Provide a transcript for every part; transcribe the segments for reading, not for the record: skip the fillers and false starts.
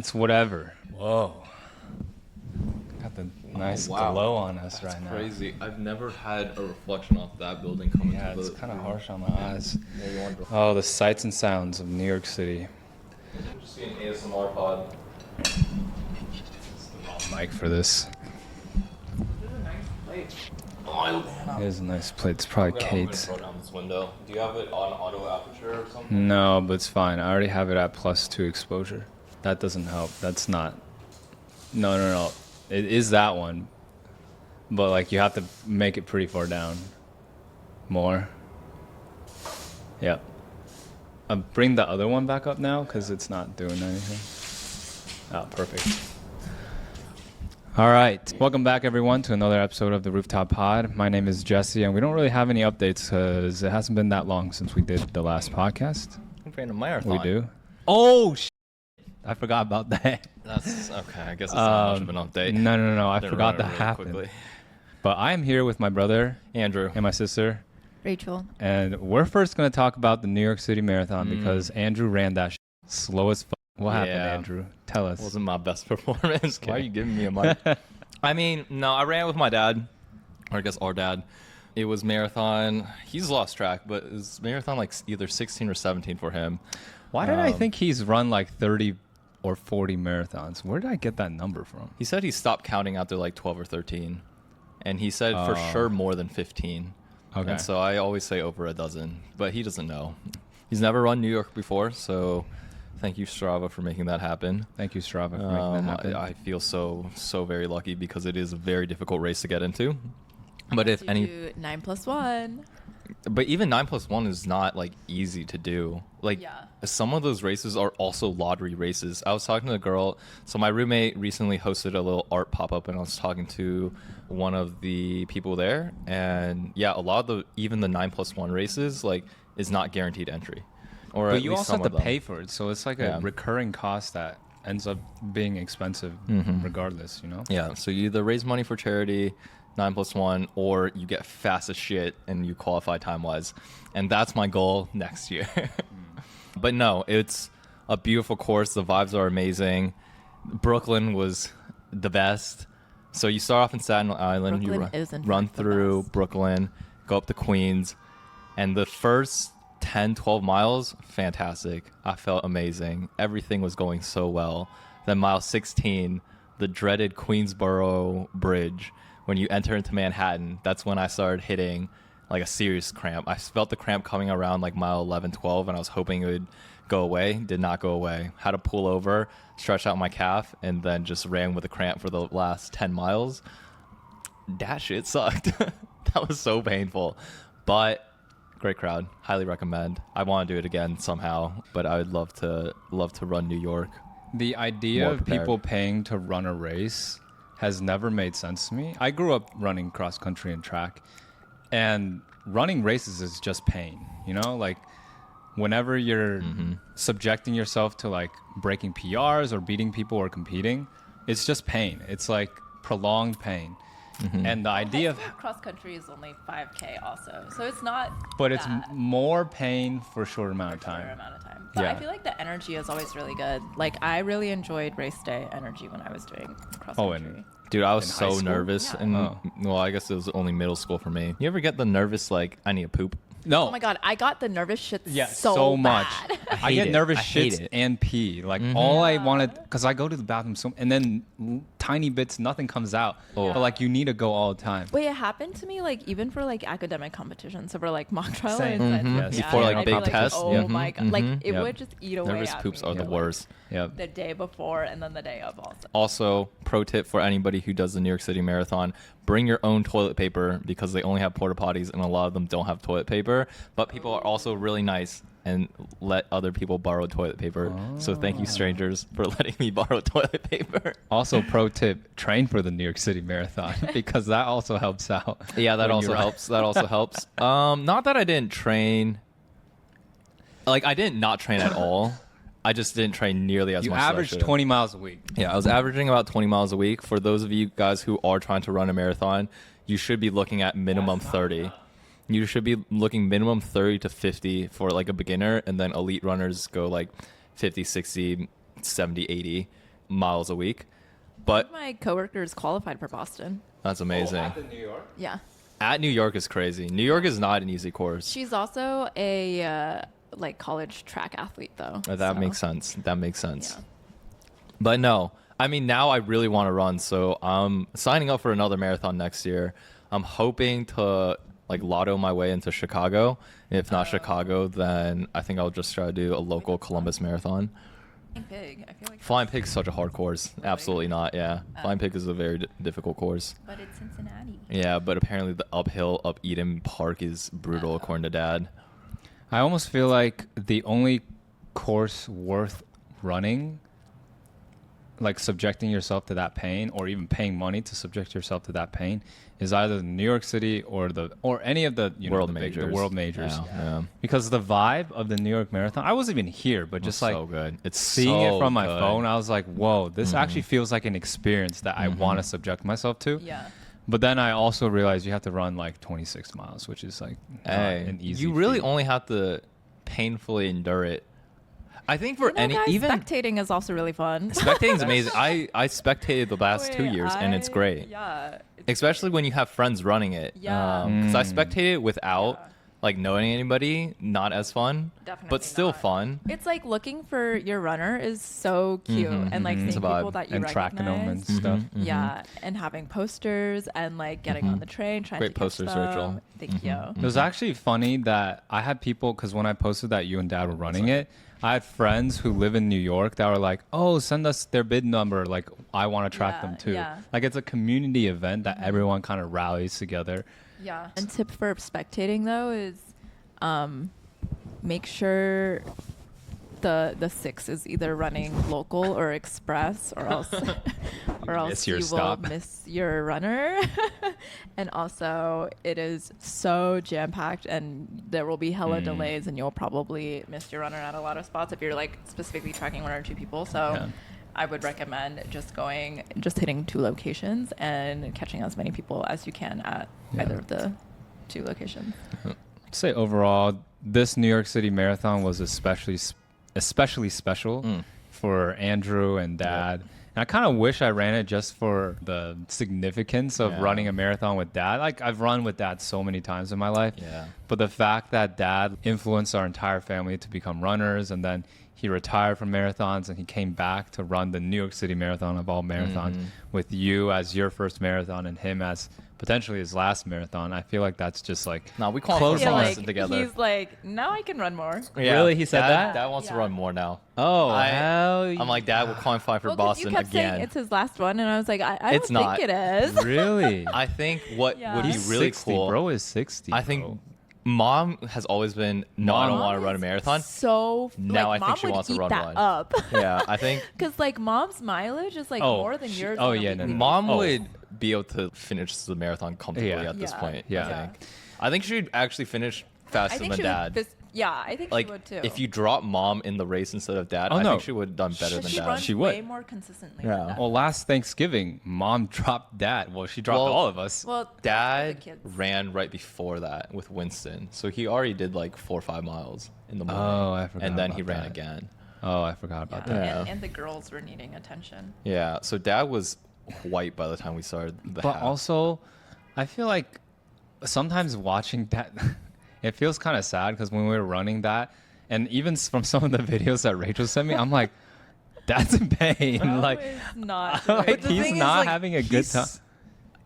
It's whatever. Whoa. Got the nice glow on us That's right now. crazy. I've never had a reflection off that building coming Yeah, to the... it's kind of harsh on the eyes. Maybe one. Oh, the sights and sounds of New York City. Just see an ASMR pod. It's the wrong mic for this. It is a nice plate. It's probably Kate's. I'm gonna throw down this window. Do you have it on auto aperture or something? No, but it's fine. I already have it at +2 exposure. That doesn't help. That's not. No. It is that one. But like you have to make it pretty far down. More. Yep. Bring the other one back up now because it's not doing anything. Oh, perfect. All right. Welcome back, everyone, to another episode of the Rooftop Pod. My name is Jesse, and we don't really have any updates because it hasn't been that long since we did the last podcast. I'm playing a marathon. We do. Oh, I forgot about that. That's okay. I guess it's not much of an update. No. I Didn't forgot run it that really happened. quickly. But I am here with my brother Andrew. and my sister, Rachel. and we're first going to talk about the New York City Marathon because Andrew ran that slow as fuck. What happened, Yeah. Andrew? Tell us. Wasn't my best performance. Why are you giving me a mic? I mean, no, I ran with my dad, or I guess our dad. It was marathon. He's lost track, but it was marathon like either 16 or 17 for him. Why did I think he's run like 30 or 40 marathons? Where did I get that number from? He said he stopped counting after like 12 or 13. And he said for sure more than 15. Okay. And so I always say over a dozen, but he doesn't know. He's never run New York before, so thank you, Strava, for making that happen. Thank you, Strava, for making that happen. I feel so very lucky because it is a very difficult race to get into. But if any, do 9+1. but even 9+1 is not like easy to do. Like Yeah. some of those races are also lottery races. I was talking to a girl. So my roommate recently hosted a little art pop-up, and I was talking to one of the people there. And yeah, a lot of even the 9+1 races like is not guaranteed entry. Or But at you least also some have of to them. pay for it, so it's like a Yeah. recurring cost that ends up being expensive regardless, you know? Yeah, so you either raise money for charity, 9+1, or you get fast as shit and you qualify time-wise. And that's my goal next year. But no, it's a beautiful course. The vibes are amazing. Brooklyn was the best. So you start off in Staten Island. Brooklyn you is, in run fact, the through best. Brooklyn, go up to Queens. And the first 10, 12 miles, fantastic. I felt amazing. Everything was going so well. Then mile 16, the dreaded Queensboro Bridge, when you enter into Manhattan, that's when I started hitting like a serious cramp. I felt the cramp coming around like mile 11, 12, and I was hoping it would go away. Did not go away. Had to pull over, stretch out my calf, and then just ran with a cramp for the last 10 miles. That shit sucked. That was so painful. But great crowd. Highly recommend. I want to do it again somehow, but I would love to run New York. The idea More of prepared. people paying to run a race has never made sense to me. I grew up running cross country and track, and running races is just pain, you know? Like whenever you're subjecting yourself to like breaking PRs or beating people or competing, it's just pain. It's like prolonged pain. And the idea of cross country is only 5K also, so it's not. but it's that more pain for a short amount of shorter time. amount of time. But Yeah. I feel like the energy is always really good. Like I really enjoyed race day energy when I was doing cross Oh, country. and Dude, I was In high so school? nervous. Yeah. And Oh. well, I guess it was only middle school for me. You ever get the nervous, like, I need to poop? no. Oh my god, I got the nervous shit Yeah, so much. bad. I hate get it. nervous I hate shits it. and pee. Like all I wanted, because I go to the bathroom and then tiny bits, nothing comes out. Oh. But like you need to go all the time. Wait, it happened to me like even for like academic competitions, so for like mock trial Same. and Yes. Before, like, I'd be big tests. Oh Yeah. my god, like it Yep. would just eat away. Nervous at poops me, are the like, worst. Yep. The day before and then the day of also. Also, pro tip for anybody who does the New York City Marathon, bring your own toilet paper because they only have porta potties and a lot of them don't have toilet paper. But people are also really nice and let other people borrow toilet paper. So thank you, strangers, for letting me borrow toilet paper. Also, pro tip: train for the New York City Marathon because that also helps out. Yeah, that when also you run. helps. That also helps. Not that I didn't train. Like, I didn't not train at all. I just didn't train nearly as You much as I average should've. 20 miles a week. Yeah, I was averaging about 20 miles a week. For those of you guys who are trying to run a marathon, you should be looking at minimum 30. You should be looking minimum 30 to 50 for like a beginner, and then elite runners go like 50, 60, 70, 80. miles a week. But My coworkers qualified for Boston. that's amazing. New York? Yeah. At New York is crazy. New York is not an easy course. She's also a like college track athlete though. That so, makes sense. That makes sense. Yeah. But no, I mean, now I really want to run. So I'm signing up for another marathon next year. I'm hoping to like lotto my way into Chicago. If not Chicago, then I think I'll just try to do a local Columbus marathon. Flying Pig. I feel like Flying Pig is such a hard course. Really? Absolutely not. Yeah. Flying Pig is a very difficult course. But it's Cincinnati. Yeah, but apparently the uphill up Eden Park is brutal, according to Dad. I almost feel like the only course worth running, like subjecting yourself to that pain, or even paying money to subject yourself to that pain, is either New York City or any of the World the majors. the world majors. Yeah. Because the vibe of the New York Marathon, I wasn't even here, but just like so good. It's seeing so it from my good. phone, I was like, whoa, this actually feels like an experience that I want to subject myself to. Yeah. But then I also realized you have to run like 26 miles, which is like not an easy you really feat. only have to painfully endure it. I think for You know, any guys, even spectating is also really fun. spectating is amazing. I spectated the last 2 Wait, years and it's great. Yeah. Especially when you have friends running it. Yeah. Because I spectated without Yeah. like knowing anybody, not as fun, Definitely but still not. fun. It's like looking for your runner is so cute, and like It's seeing a vibe. people that you and recognize. tracking them and stuff. Yeah, and having posters and like getting on the train, trying Great to catch posters, them. Rachel. Thank you. It was actually funny that I had people, because when I posted that you and Dad were running it, I had friends who live in New York that were like, oh, send us their bid number. Like, I want to track Yeah, them too. yeah. Like, it's a community event that everyone kind of rallies together. Yeah. And tip for spectating though is, make sure the 6 is either running local or express, or else Miss your you stop. will miss your runner. And also it is so jam packed, and there will be hella delays, and you'll probably miss your runner at a lot of spots if you're like specifically tracking 1 or 2 people. So Yeah. I would recommend just hitting 2 locations and catching as many people as you can at either of the 2 locations. I'd say overall, this New York City Marathon was especially special for Andrew and Dad. And I kind of wish I ran it just for the significance of running a marathon with Dad. Like, I've run with Dad so many times in my life. Yeah. But the fact that Dad influenced our entire family to become runners, and then he retired from marathons and he came back to run the New York City Marathon of all marathons with you as your first marathon and him as potentially his last marathon. I feel like that's just like No, we can't Close feel on like together. he's like, now I can run more. Really? He said that? Dad wants to Yeah. run more now. oh I'm hell like, Dad, we'll qualify for Well, 'cause Boston you kept again. saying it's his last one, and I was like, I don't It's not. think it is. really? I think what Yeah. would be He's really 60, cool. bro is 60. I think bro. Mom has always been, no, I don't Mom want to run a is marathon. So Now like, I think Mom she would wants to eat run that one. up. Yeah, I think Because like Mom's mileage is like more than yours. oh, on a yeah, no, weekly no. Mom Oh. would be able to finish the marathon comfortably Yeah. at this Yeah. point. Yeah. I think she'd actually finish faster I think than she Dad. would. I think Like, she would too. if you drop Mom in the race instead of Dad, Oh, I no. think she would have done better But than she Dad. runs She would. way more consistently. Yeah. Than Dad. Well, last Thanksgiving, Mom dropped Dad. Well, she dropped Well, all of us. Well, Dad the kids. ran right before that with Winston, so he already did like 4 or 5 miles in the morning. Oh, I forgot And then about he ran that. again. Oh, I forgot about Yeah. that. Yeah. And the girls were needing attention. Yeah, so Dad was white by the time we started the But half. also, I feel like sometimes watching that, it feels kind of sad because when we were running that, and even from some of the videos that Rachel sent me, I'm like, Dad's in pain. Like, It's not. like, doing the he's thing is, not like, having a good he's- time.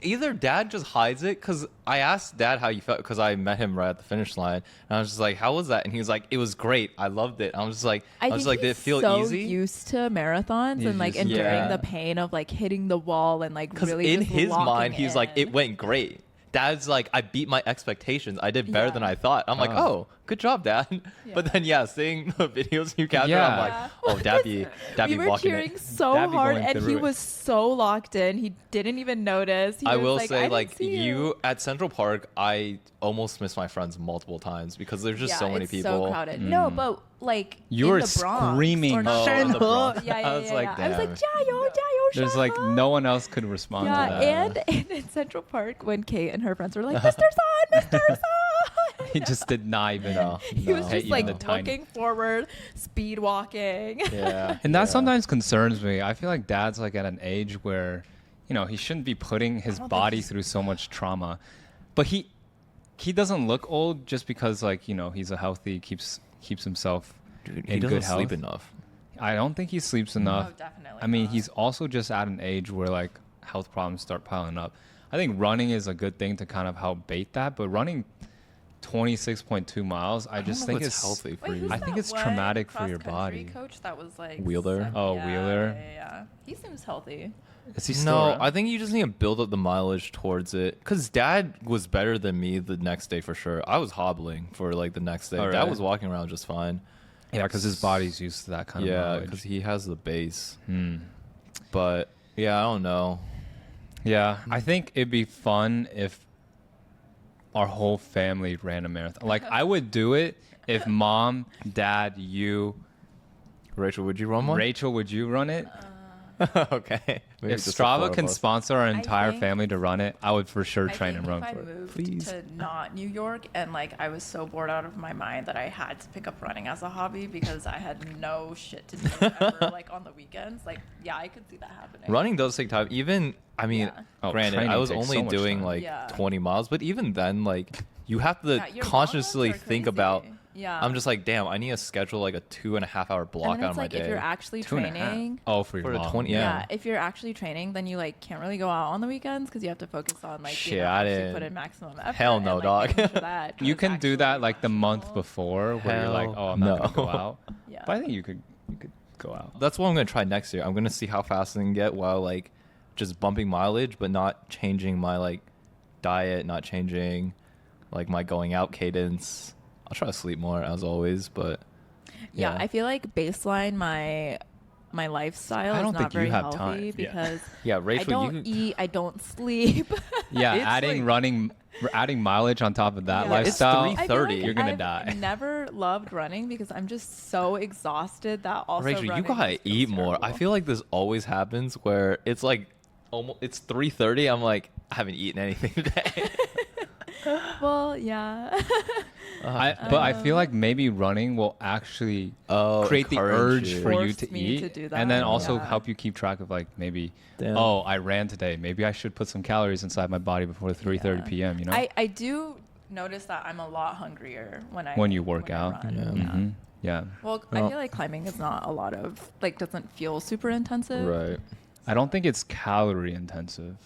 Either Dad just hides it, because I asked Dad how you felt, because I met him right at the finish line, and I was just like, "How was that?" And he was like, "It was great. I loved it." I was just like, I was think like, "Did it he's feel so easy?" used to marathons He's and like just- enduring Yeah. the pain of like hitting the wall and like Because really in just his locking mind, he's like, in. "It went great." Dad's like, "I beat my expectations. I did better Yeah. than I thought." I'm like, Oh. "Oh, good job, Dad." But then, seeing the videos you capture, Yeah. I'm like, Yeah. "Oh, Dad we be were walking cheering it." so Dad be hard, going and through he it. was so locked in. He didn't even notice. He I was will like, say, "I didn't like, see you at Central Park, I almost missed my friends multiple times because there's just Yeah, so many it's people. So crowded. No, but like You in were the Bronx, screaming, or not "Oh, in the Bronx." Yeah, yeah, I was yeah, like, yeah. I was like, damn. "Jayo, jayo, There's like Shaha." no one else could respond Yeah, to that. and in Central Park when Kate and her friends were like, "Mr. Son, Mr. Son," he just did not even. No, He was no. just Even like the tiny- looking forward, speed walking. Yeah. And that yeah. sometimes concerns me. I feel like dad's like at an age where, he shouldn't be putting his don't think body he's- through so much trauma. But he doesn't look old just because like, he's a healthy, keeps himself Dude, in he doesn't good health. sleep enough. I don't think he sleeps enough. Oh, definitely I mean, not. he's also just at an age where like health problems start piling up. I think running is a good thing to kind of help bait that, but running 26.2 miles, I just think it's healthy for Wait, you. who's I think that it's one traumatic for your cross-country body. coach that was like Wheeler? Oh, yeah, Wheeler? Yeah. He seems healthy. Is he still No, around? I think you just need to build up the mileage towards it. Cause Dad was better than me the next day for sure. I was hobbling for like the next day. Oh, Dad really? was walking around just fine. Yeah, because his body's used to that kind of Yeah, mileage. because he has the base. Hmm. But yeah, I don't know. Yeah, I think it'd be fun if our whole family ran a marathon. Like, I would do it if mom, dad, you, Rachel, would you run one? Rachel, would you run it? Okay. Maybe If just the four Strava of can us. sponsor our entire think- family to run it, I would for sure I train think and run if for I it. moved Please. to not New York and like I was so bored out of my mind that I had to pick up running as a hobby because I had no shit to do ever like on the weekends. Like, yeah, I could see that happening. Running does take time. Even, I mean, Yeah. Oh, granted, I training was takes only so much doing time. like Yeah. 20 miles, but even then, like, you have to Yeah, your long consciously runs are think crazy. about. Yeah. I'm just like, damn, I need to schedule like a 2.5 hour block and then out it's of my like day. if you're actually 2.5. training. Oh, for For your the long. 20 Yeah. yeah. if you're actually training, then you like can't really go out on the weekends because you have to focus on like Shit, you know, I actually didn't- put in maximum effort. Hell and, no, like, dog. making sure that You is can do that actually like the month functional. before where you're like, Hell oh, I'm not going to no. go out. Yeah. But I think you could go out. That's what I'm gonna try next year. I'm gonna see how fast I can get while like just bumping mileage, but not changing my like diet, not changing like my going out cadence. I'll try to sleep more as always, but Yeah, I feel like baseline my lifestyle I don't is think not very you have healthy time. Yeah. because Yeah, I Rachel, don't you eat, I don't sleep. Yeah, It's like- adding mileage on top of that Yeah. It's lifestyle. 3:30. You're gonna I've die. Never loved running because I'm just so exhausted that also Rachel, you running gotta just eat feels more. I terrible. feel like this always happens where it's like almost it's 3:30. I'm like, I haven't eaten anything today. Well, yeah. But I feel like maybe running will actually create the encourage urge you. for you Force to me eat, to do and then that, also yeah. help you keep track of like maybe, Damn. oh, I ran today. Maybe I should put some calories inside my body before 3:30 Yeah. p.m. You know, I do notice that I'm a lot hungrier when when you work I out. run. Yeah. Yeah. Mhm. Yeah. Well, Well- I feel like climbing is not a lot of like doesn't feel super intensive. Right. I don't think it's calorie intensive.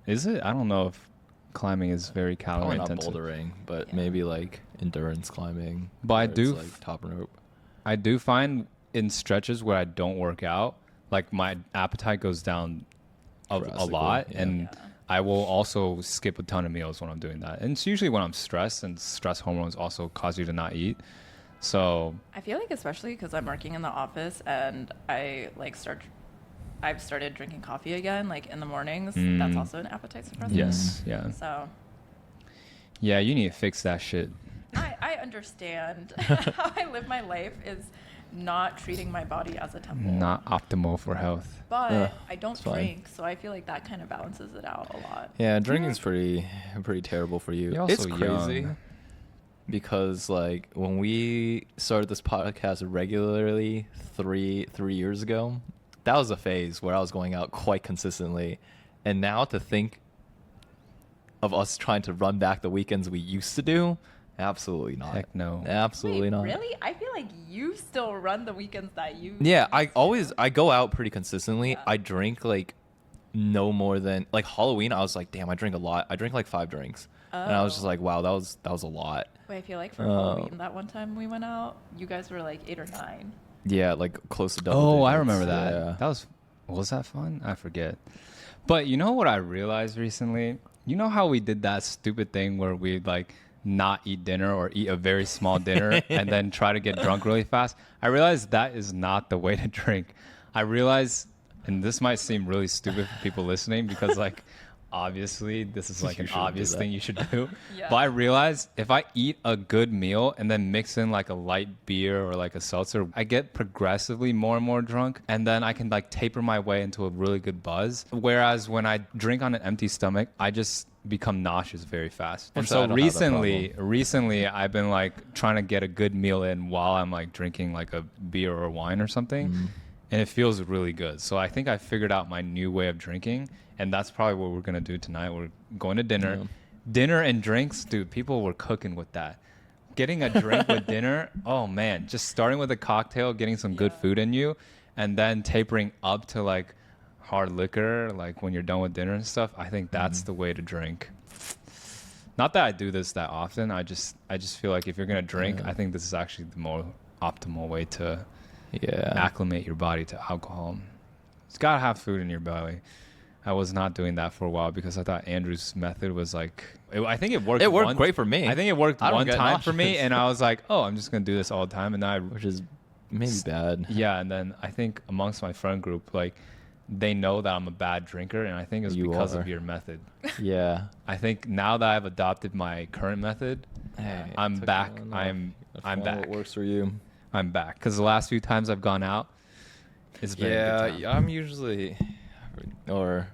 Is it? I don't know if climbing is very calorie Probably not intensive. bouldering, but Yeah. maybe like endurance climbing. But I where it's, do like top rope. I do find in stretches where I don't work out, like my appetite goes down a Drastically, lot, yeah. and Yeah. I will also skip a ton of meals when I'm doing that. And it's usually when I'm stressed, and stress hormones also cause you to not eat. So I feel like especially because I'm working in the office and I've started drinking coffee again, like in the mornings. That's Mm. also an appetite suppressant. yes, yeah, So yeah, you need to fix that shit. I understand how I live my life is not treating my body as a temple. Not optimal for health. But Ugh, I don't it's fine. drink, so I feel like that kind of balances it out a lot. Yeah, drinking's pretty terrible for you. You're It's also crazy young. because like when we started this podcast regularly 3 years ago, that was a phase where I was going out quite consistently, and now to think of us trying to run back the weekends we used to do, absolutely not. Heck no. Absolutely Wait, not. really? I feel like you still run the weekends that you. Yeah, used to. I go out pretty consistently. Yeah. I drink like no more than like Halloween. I was like, damn, I drink a lot. I drink like 5 drinks, and I was just Oh. like, wow, that was a lot. Wait, I feel like for Oh. Halloween that one time we went out, you guys were like 8 or 9. Yeah, like close to double. Oh, I digits. remember that. Yeah. That was that fun? I forget. But you know what I realized recently? You know how we did that stupid thing where we'd like not eat dinner or eat a very small dinner and then try to get drunk really fast? I realized that is not the way to drink. I realized, and this might seem really stupid for people listening because like obviously this is like You an shouldn't do obvious that. thing you should do. Yeah. But I realized if I eat a good meal and then mix in like a light beer or like a seltzer, I get progressively more and more drunk, and then I can like taper my way into a really good buzz. Whereas when I drink on an empty stomach, I just become nauseous very fast. And Fortunately, so I don't have that recently I've been like trying to get a good meal in while I'm like drinking like a beer or wine or something. And it feels really good. So I think I figured out my new way of drinking, and that's probably what we're gonna do tonight. We're going to dinner. Yeah. Dinner and drinks, dude, people were cooking with that. Getting a drink with dinner, oh man, just starting with a cocktail, getting some good food in you, and then tapering up to like hard liquor, like when you're done with dinner and stuff. I think that's the way to drink. Not that I do this that often. I just feel like if you're gonna drink, I think this is actually the more optimal way to acclimate your body to alcohol. It's gotta have food in your belly. I was not doing that for a while because I thought Andrew's method was like, I think it worked. It worked great for me. I think it worked I don't one get time for me, nauseous. and I was like, oh, I'm just gonna do this all the time. And then Which is maybe bad. yeah, and then I think amongst my friend group, like, they know that I'm a bad drinker, and I think it's You because are. of your method. Yeah. I think now that I've adopted my current method, Hey, I'm took back. it on. I'm Find back. What works for you? I'm back because the last few times I've gone out, it's been a good time. I'm usually, or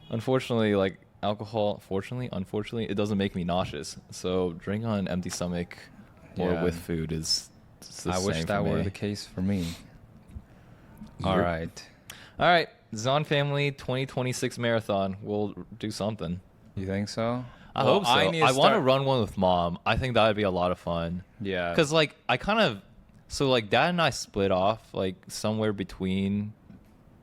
unfortunately, like alcohol. Unfortunately, it doesn't make me nauseous. So drinking on an empty stomach or Yeah. with food is. It's the I wish same that for were me. the case for me. All Yep. right. All right, Zon Family 2026 marathon. We'll do something. You think so? I Well, hope so. need I want to start- run one with Mom. I think that would be a lot of fun. Yeah. Because, like, I kind of. So, like, Dad and I split off, like, somewhere between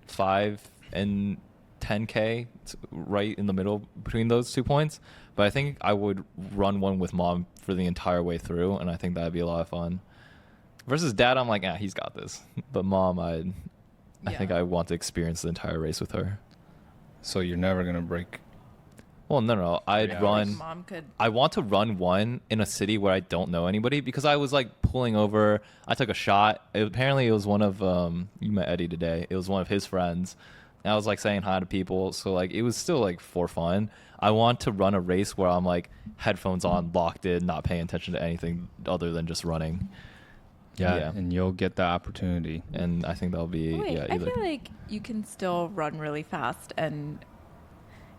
5 and 10K, right in the middle between those 2 points. But I think I would run one with Mom for the entire way through, and I think that would be a lot of fun. Versus Dad, I'm like, he's got this. But Mom, I think I want to experience the entire race with her. So you're never gonna break. Well, no. I'd Yeah. run. Mom could. I want to run one in a city where I don't know anybody because I was like pulling over. I took a shot. Apparently, it was one of you met Eddie today. It was one of his friends. And I was like saying hi to people. So like it was still like for fun. I want to run a race where I'm like headphones on, locked in, not paying attention to anything other than just running. Yeah, and you'll get that opportunity. And I think that'll be Wait, I either. feel like you can still run really fast and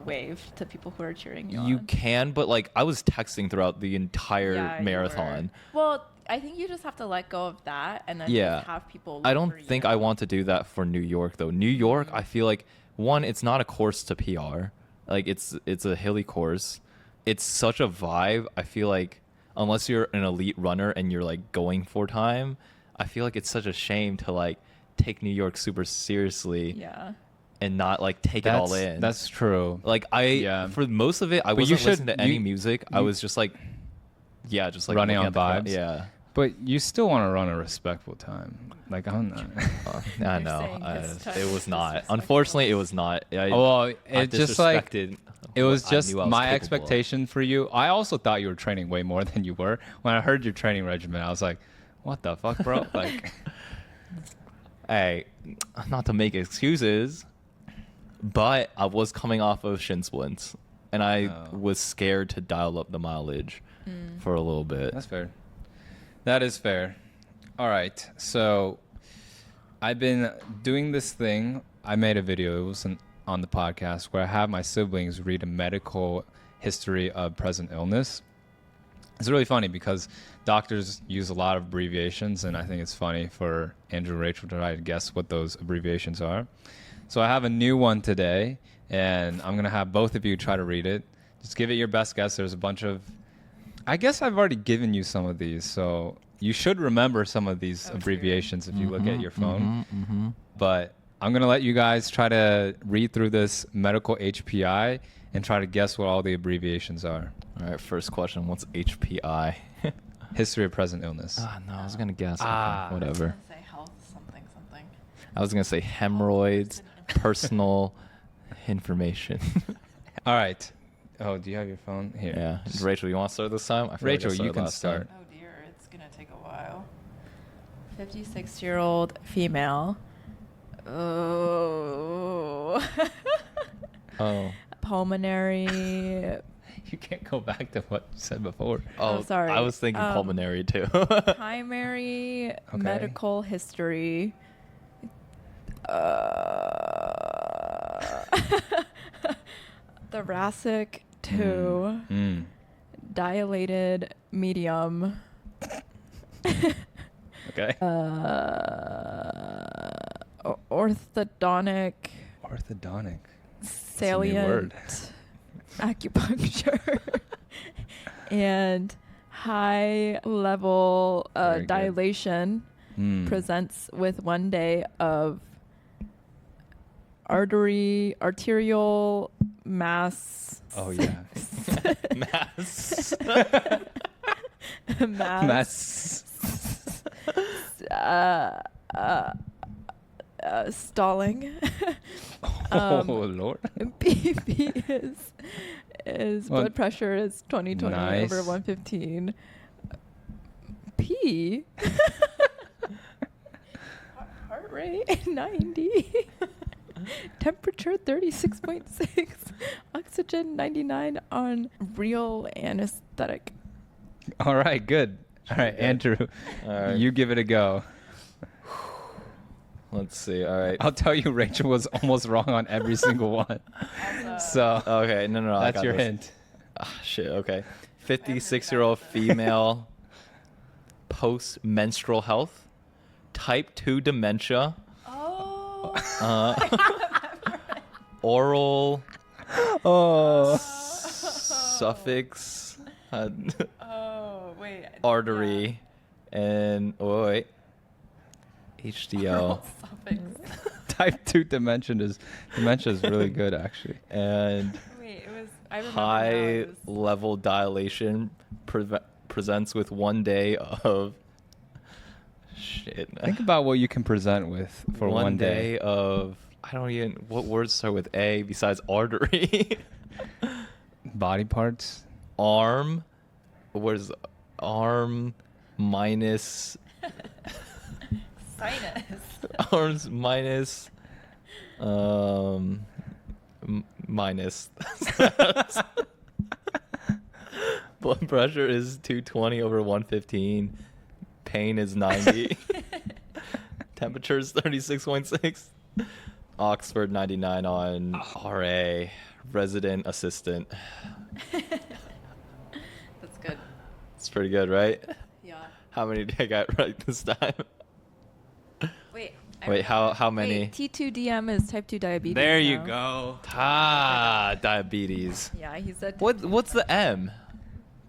wave to people who are cheering you You on. can, but like I was texting throughout the entire Yeah, you marathon. were. Well, I think you just have to let go of that and then Yeah. just have people. I look don't for think you. I want to do that for New York though. New York, I feel like one, it's not a course to PR. Like it's a hilly course. It's such a vibe. I feel like unless you're an elite runner and you're like going for time, I feel like it's such a shame to like take New York super seriously Yeah. and not like take it all in. That's true. like for most of it, I But you wasn't should- listening to any you- music. I you- was just like, just like Running looking on at the crowd. vibes? Yeah. But you still want to run a respectful time. Like I'm not. I You're know. saying his time It was was not. disrespectful. Unfortunately, it was not. Well, I it just like disrespected it was what I just knew I was my capable of. expectation for you. I also thought you were training way more than you were. When I heard your training regimen, I was like, "What the fuck, bro?" Like, Hey, not to make excuses, but I was coming off of shin splints, and I Oh. was scared to dial up the mileage for a little bit. that's fair. That is fair. All right, so I've been doing this thing. I made a video. It wasn't on the podcast where I have my siblings read a medical history of present illness. It's really funny because doctors use a lot of abbreviations, and I think it's funny for Andrew and Rachel to try to guess what those abbreviations are. So I have a new one today, and I'm going to have both of you try to read it. Just give it your best guess. There's a bunch of... I guess I've already given you some of these, so you should remember some of these Oh, dear. abbreviations if you look at your phone. Mm-hmm. But I'm going to let you guys try to read through this medical HPI and try to guess what all the abbreviations are. All right, first question. What's HPI? History of present illness. No, I was gonna guess. Okay, Ah. I was whatever. gonna say health something something. I was gonna say hemorrhoids, personal information. All right. Oh, do you have your phone? Here. Yeah, Rachel, you want to start this time? I feel like I Rachel, you started can last time. start. Oh dear, it's gonna take a while. 56-year-old female. Oh. Oh. pulmonary. You can't go back to what you said before. Oh, sorry. I was thinking pulmonary too. Primary medical history. Thoracic 2. Dilated medium. Okay. Orthodontic. Orthodontic. Salient word. acupuncture. And high level Very good. dilation presents with 1 day of arterial mass. Oh yeah. Mass. mass. Stalling. Oh Lord. BP is Well, blood pressure is 20/20 nice. over 115. P. Heart rate 90. Temperature 36.6. Oxygen 99 on real anesthetic. All right. Good. All right, Andrew. All right. You give it a go. Let's see. All right. I'll tell you, Rachel was almost wrong on every single one. So Okay. No. I that's got your this. hint. Ah, shit. Okay. 56-year-old female, post-menstrual health, type 2 dementia, Oh. oral Oh. suffix, Oh, wait. artery, and HDL, Type 2 dementia is really good, actually. and Wait, it was. I remember now, high it was- level dilation presents with 1 day of shit. Think about what you can present with for one day. of I don't even what words start with A besides artery. Body parts. Arm. What is arm minus Sinus. arms minus minus blood pressure is 220 over 115. Pain is 90. Temperature is 36.6. Oxford 99 on RA. Resident assistant. That's good. It's pretty good, right? Yeah. How many did I get right this time? Wait. Wait, how many? Wait, T2DM is type 2 diabetes. There you now. go. Diabetes. Yeah, he said. What's the M?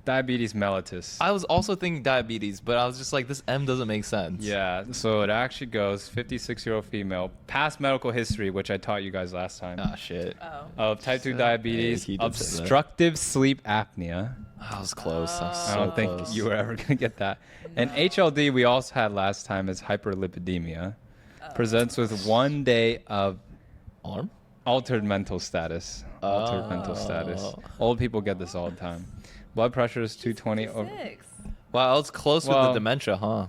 Diabetes mellitus. I was also thinking diabetes, but I was just like, this M doesn't make sense. Yeah, so it actually goes 56-year-old female, past medical history, which I taught you guys last time, Ah, shit. Oh. of type 2 diabetes, he did say that. obstructive sleep apnea. I was close. I was I so don't think close. you were ever going to get that. And HLD we also had last time is hyperlipidemia. Presents with 1 day of Arm? altered mental status. Altered mental status. Oh. Old people get this all the time. Blood pressure is 220 over. 56. Wow, I was close with the Well- dementia, huh?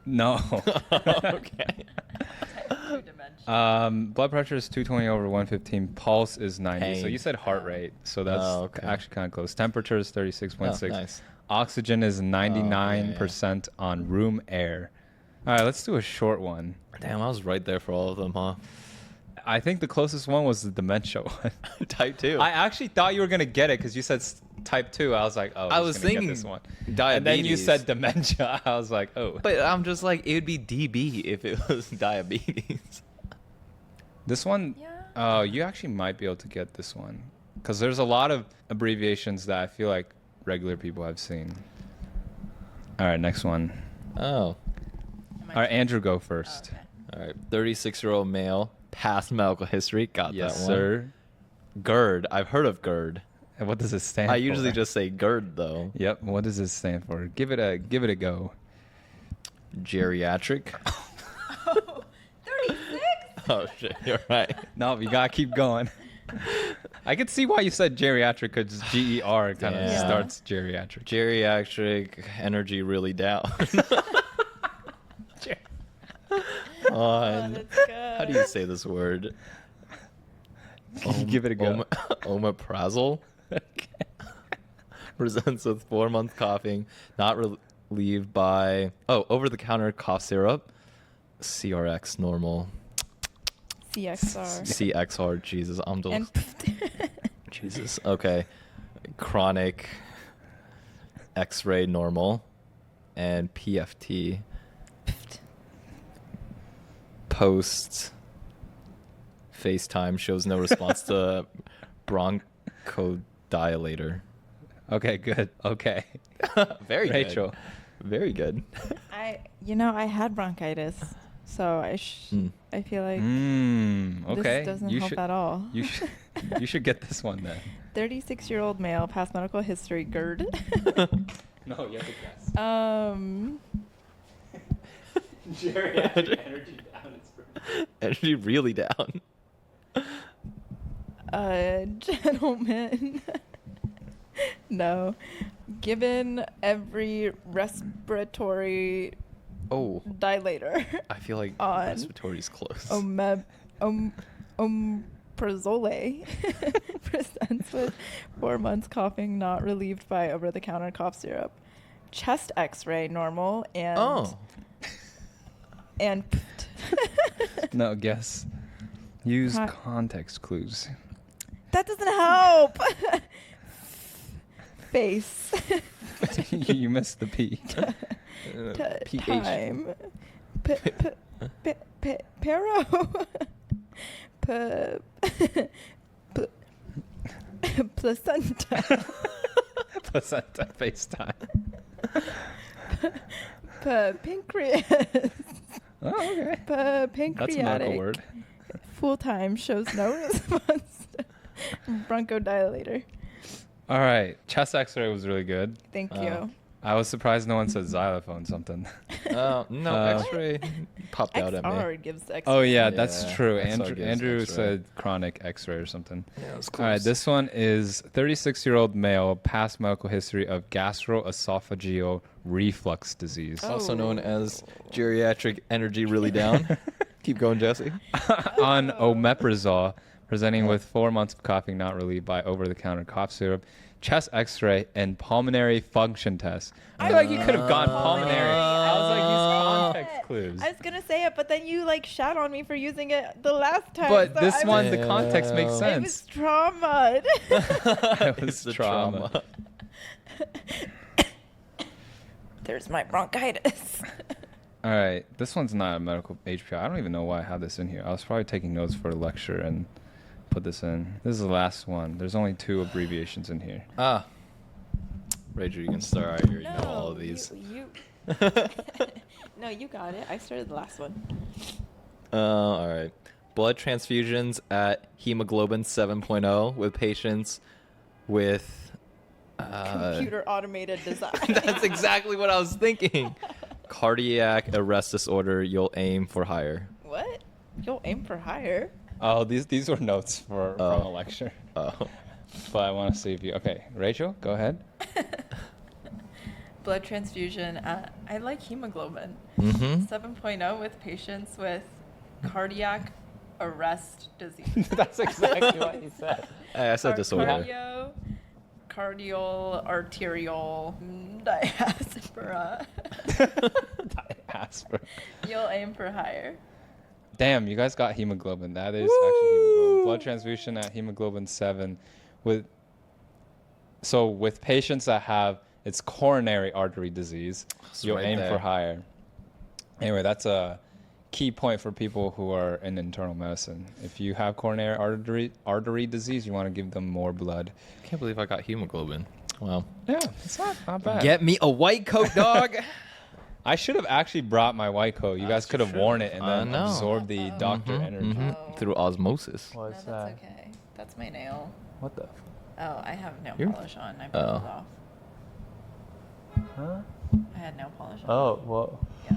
No. Okay. Type 2 dementia. Blood pressure is 220 over 115. Pulse is 90. So Pain. you said heart rate. So that's okay. actually kind of close. Temperature is 36.6. Oh, nice. Oxygen is 99% on room air. All right, let's do a short one. Damn, I was right there for all of them, huh? I think the closest one was the dementia one. Type 2. I actually thought you were going to get it because you said type 2. I was like, oh, I he's was gonna get thinking this one. diabetes. And then you said dementia. I was like, oh. But I'm just like, it would be DB if it was diabetes. This one, Yeah. you actually might be able to get this one because there's a lot of abbreviations that I feel like regular people have seen. All right, next one. Oh. All right, Andrew, go first. Okay. All right. 36-year-old male, past medical history. Got Yes, that one. sir. GERD. I've heard of GERD. And what does it stand for? I usually just say GERD, though. Yep. What does it stand for? Give it a go. Geriatric. Oh, 36? Oh, shit. You're right. No, you gotta keep going. I could see why you said geriatric because GER kind of Yeah. starts geriatric. Geriatric energy really down. On. That's good. How do you say this word? Give it a go. Omeprazole. Presents with 4-month coughing, not relieved by over-the-counter cough syrup. CRX normal. CXR. CXR. Jesus, I'm the. And Jesus. Okay. Chronic. X-ray normal, and PFT. Post. FaceTime shows no response to bronchodilator. Okay, good. Okay. Very Rachel. good. Very good. I had bronchitis, so I feel like Okay. this doesn't You help should, at all. You should get this one then. 36-year-old male, past medical history, GERD. No, you have to guess. Geriatric energy down. Energy really down. Gentleman. No. Given every respiratory dilator. I feel like on respiratory is close. Omeprazole presents with 4 months coughing not relieved by over-the-counter cough syrup. Chest X-ray normal and No, guess. Use context clues. that doesn't help. Face. You missed the P. Time. Pero. Placenta. Placenta FaceTime. Pancreas. Oh, okay. Pancreatic. That's a medical word. Full time shows no response to bronchodilator. All right. Chest X-ray was really good. Thank you. I was surprised no one said xylophone something. No, X-ray popped out at me. XR gives X-ray. Oh yeah, that's true. XR gives Andrew X-ray. said chronic X-ray or something. Yeah, it was All right, close. this one is 36-year-old male, past medical history of gastroesophageal reflux disease. Also known as geriatric energy really down. Keep going, Jesse. On omeprazole, presenting with 4 months of coughing not relieved by over-the-counter cough syrup, chest X-ray, and pulmonary function test. I feel like you could have gone pulmonary. I was like, use context clues. I was gonna say it, but then you shat on me for using it the last time. But so this I one, was, the context makes it sense. was trauma. It was It's the trauma. There's my bronchitis. All right, this one's not a medical HPI. I don't even know why I have this in here. I was probably taking notes for a lecture and put this in. This is the last one. There's only 2 abbreviations in here. Rachel, you can start. I already know all of these. No, you got it. I started the last one. All right. Blood transfusions at hemoglobin 7.0 with patients with Computer automated design. That's exactly what I was thinking. Cardiac arrest disorder. You'll aim for higher. What? You'll aim for higher. Oh, these were notes from a lecture. Oh. But I want to see if you... Okay, Rachel, go ahead. Blood transfusion. I like hemoglobin. Mm-hmm. 7.0 with patients with cardiac arrest disease. That's exactly what you said. I said disorder. Cardial arterial diaspora. Diaspora. You'll aim for higher. Damn, you guys got hemoglobin. That is actually hemoglobin. Blood transfusion at hemoglobin 7 with patients that have it's coronary artery disease, you'll right aim there. for higher. Anyway, that's a key point for people who are in internal medicine. If you have coronary artery disease, you want to give them more blood. I can't believe I got hemoglobin. Wow. Yeah, it's not bad. Get me a white coat, dog. I should have actually brought my white coat. You guys could have worn it and then know. absorbed the doctor energy. Through osmosis. No, that's okay. That's my nail. What the? Oh, I have nail You're- polish on. I pulled it off. Huh? I had nail polish on. Oh, well. Yeah.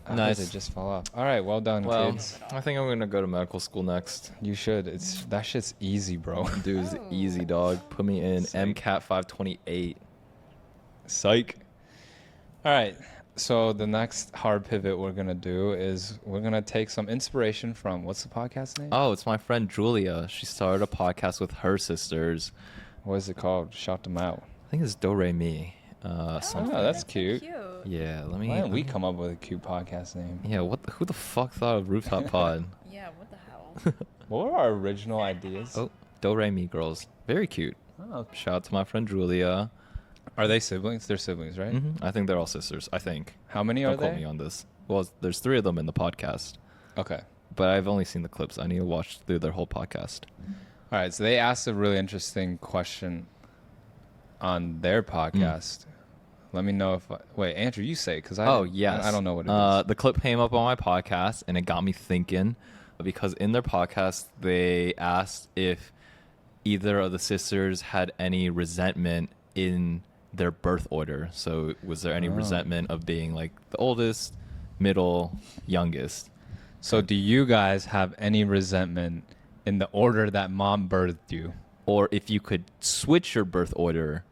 Nice. It just fell off. All right, well done, Well, kids. I think I'm gonna go to medical school next. You should. That shit's easy, bro. Dude, it's easy, dog. Put me in Psych. MCAT 528. Psych. All right. So the next hard pivot we're gonna do is we're gonna take some inspiration from what's the podcast name? Oh, it's my friend Julia. She started a podcast with her sisters. What is it called? Shout them out. I think it's Do Re Mi. Something. Oh, that's so cute. Yeah, let me. Why didn't we come up with a cute podcast name? Yeah, who the fuck thought of Rooftop Pod? Yeah, what the hell? What were our original ideas? Oh, Do Re Mi girls. Very cute. Oh. Shout out to my friend Julia. Are they siblings? They're siblings, right? I think they're all sisters. I think. How many Don't are quote they? me on this. Well, there's 3 of them in the podcast, Okay. but I've only seen the clips. I need to watch through their whole podcast. All right. So they asked a really interesting question on their podcast. Let me know if wait, Andrew, you say because Oh, yes. I don't know what it is. The clip came up on my podcast, and it got me thinking because in their podcast, they asked if either of the sisters had any resentment in their birth order. So was there any resentment of being like the oldest, middle, youngest? So do you guys have any resentment in the order that mom birthed you? Or if you could switch your birth order,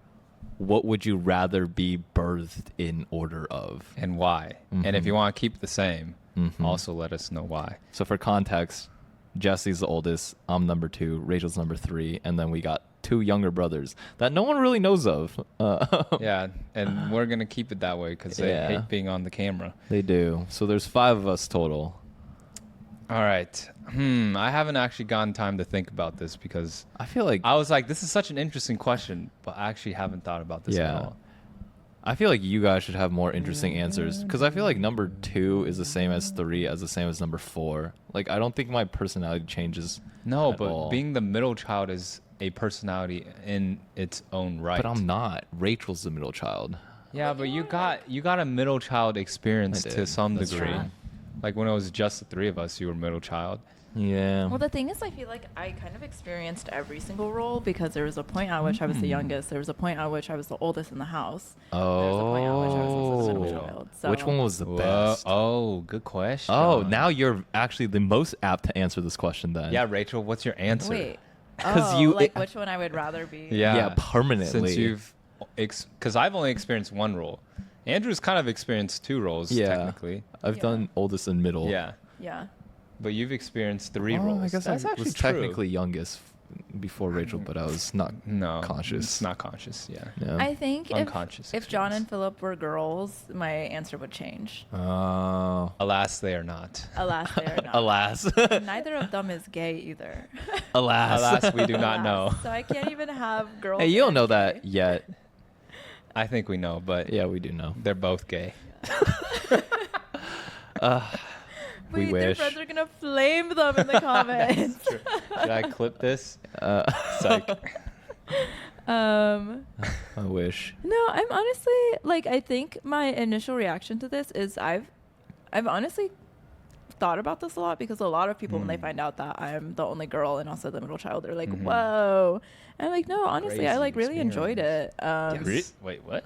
what would you rather be birthed in order of? And why? And if you want to keep the same, Mhm. also let us know why. So for context, Jesse's the oldest, I'm number 2, Rachel's number 3, and then we got 2 younger brothers that no one really knows of. Yeah, and we're going to keep it that way because they Yeah. hate being on the camera. They do. So there's 5 of us total. All right. I haven't actually gotten time to think about this because I feel like I was like, this is such an interesting question, but I actually haven't thought about this at Yeah. all. I feel like you guys should have more interesting answers because I feel like number 2 is the same as 3 as the same as number 4. Like I don't think my personality changes. No, at but all. being the middle child is a personality in its own right. But I'm not. Rachel's the middle child. Yeah, but you got a middle child experience I to did. some That's degree. true. Like when it was just the 3 of us, you were middle child. Yeah. Well, the thing is, I feel like I kind of experienced every single role because there was a point at which I was the youngest. There was a point at which I was the oldest in the house. There was a point at which I was also the middle Oh. child. So Which one was the Whoa. best? Oh, good question. Oh, now you're actually the most apt to answer this question then. Yeah, Rachel, what's your answer? Wait. 'Cause Oh, you- like which one I would rather be? Yeah. Yeah, permanently. Since you've, because I've only experienced one role. Andrew's kind of experienced 2 roles Yeah. technically. I've Yeah. done oldest and middle. Yeah, Yeah. but you've experienced 3 Oh, roles. I guess That's I actually was true. technically youngest before Rachel, but I was not No, conscious. It's not conscious. Yeah. Yeah. I think Unconscious if John and experience. Philip were girls, my answer would change. Oh. Alas, they are not. Alas, they are not. Alas. Neither of them is gay either. Alas. Alas, we do not Alas. know. So I can't even have girls. Hey, you don't and know gay. that yet. I think we know, but Yeah, we do know. they're both gay. We Wait, their wish. friends are gonna flame them in the comments. Should I clip this? Uh, Psych. I wish. No, I'm honestly like I think my initial reaction to this is I've honestly thought about this a lot because a lot of people when they find out that I'm the only girl and also the middle child, they're like, "Whoa!" And I'm like, "No, honestly, I Crazy like really enjoyed it." Yes. Wait, what?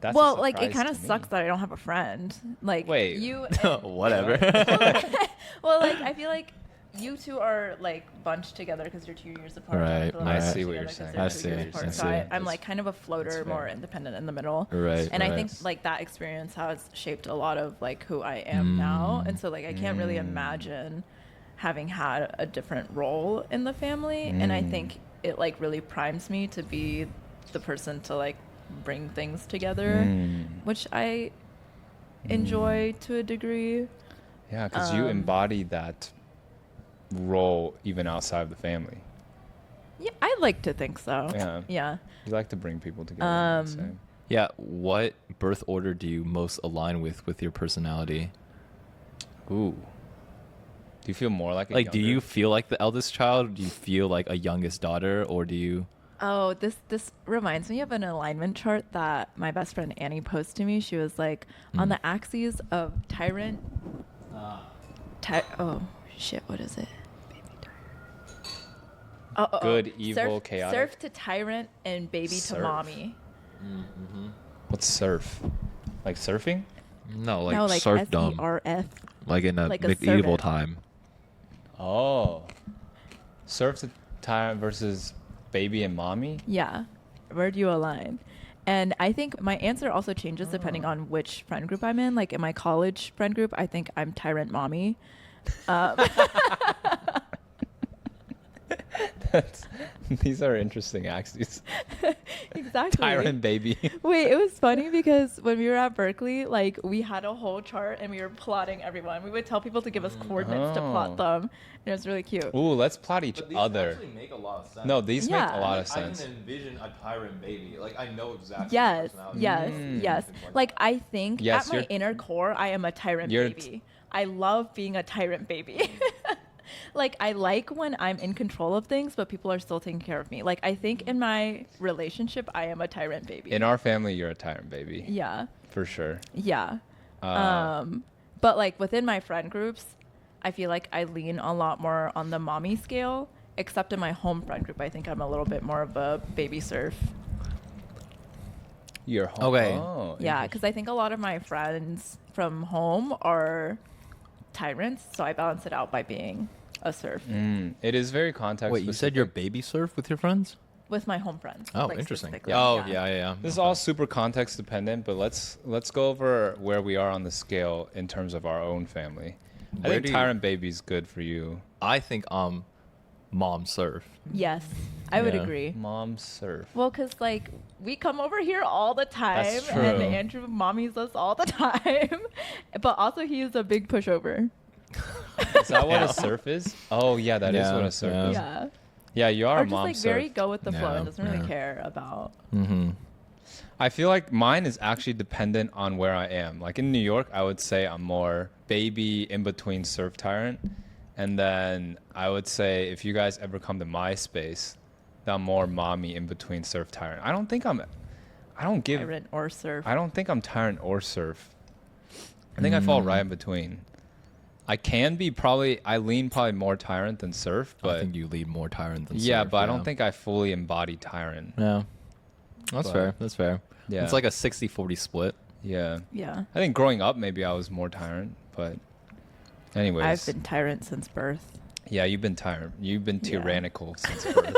That's a well, like it surprise kind of to me. sucks that I don't have a friend. Like Wait. you. Whatever. Well, like I feel like you two are like bunched together because you're 2 years apart. Right, Philip right. and I see what together you're 'cause saying. they're I 2 see, years I apart. see. So I'm That's- like kind of a floater, that's more fair. independent in the middle. Right, And I right. think like that experience has shaped a lot of like who I am now. And so like I can't really imagine having had a different role in the family. And I think it like really primes me to be the person to like bring things together, which I enjoy to a degree. Yeah, because you embody that role even outside of the family. Yeah, I like to think so. Yeah. Yeah. You like to bring people together. I would Um, say. Yeah, what birth order do you most align with your personality? Ooh. Do you feel more like a Like, do you younger- feel like the eldest child? Do you feel like a youngest daughter? Or do you... Oh, this reminds me of an alignment chart that my best friend Annie posted to me. She was like, on the axes of Tyrant. Oh shit! What is it? Good, evil, surf, chaotic? Surf to Tyrant and baby Surf. to mommy. What's surf? Like surfing? No, like, No, like serfdom. SERF. Like in a like a medieval servant. time. Oh. Surf to tyrant versus baby and mommy? Yeah. Where do you align? And I think my answer also changes depending on which friend group I'm in. Like in my college friend group, I think I'm Tyrant mommy. These are interesting axes. Exactly. Tyrant baby. Wait, it was funny because when we were at Berkeley, like we had a whole chart and we were plotting everyone. We would tell people to give us coordinates to plot them. And it was really cute. Ooh, let's plot each But these other. actually make a lot of sense. No, these make Yeah. a lot Like, of sense. I can envision a Tyrant baby. Like I know exactly. Yes, the personality. yes, yes. Like I think Yes, at my you're- inner core, I am a tyrant You're baby. I love being a tyrant baby. Like I like when I'm in control of things, but people are still taking care of me. Like I think in my relationship, I am a tyrant baby. In our family, you're a tyrant baby. Yeah, For sure. yeah. Uh, But like within my friend groups, I feel like I lean a lot more on the mommy scale. Except in my home friend group, I think I'm a little bit more of a baby serf. You're home. Okay. Oh, Yeah, because I think a lot of my friends from home are tyrants, so I balance it out by being a serf It is very context. Wait, you said specific. you're baby surf with your friends? with my home friends. Oh, like, interesting. specifically. Oh, yeah. This is all super context dependent, but let's go over where we are on the scale in terms of our own family. I Where think do you- tyrant baby's good for you. I think mom surf. Yes, I would Yeah. agree. Mom surf. Well, because like we come over here all the time, That's and true. Andrew mommies us all the time, but also he is a big pushover. Is that what a surf is? Oh yeah, that is Yeah, what a surf yeah. is. Yeah, Yeah, you are or a just mom like surf. very go with the flow and Yeah, doesn't really yeah. care about. Mm-hmm. I feel like mine is actually dependent on where I am. Like in New York, I would say I'm more baby in between surf tyrant. And then I would say if you guys ever come to my space, that I'm more mommy in between surf tyrant. I don't think I'm Tyrant or surf. I don't think I'm tyrant or surf. I think I fall right in between. I lean probably more tyrant than surf, I but think you lead more tyrant than yeah, surf, but I don't think I fully embody tyrant. Yeah. That's But- fair. That's fair. Yeah. It's like a 60-40 split. Yeah. Yeah, I think growing up, maybe I was more tyrant, but anyways. I've been tyrant since birth. Yeah, you've been tyrant. You've been Yeah. tyrannical since birth.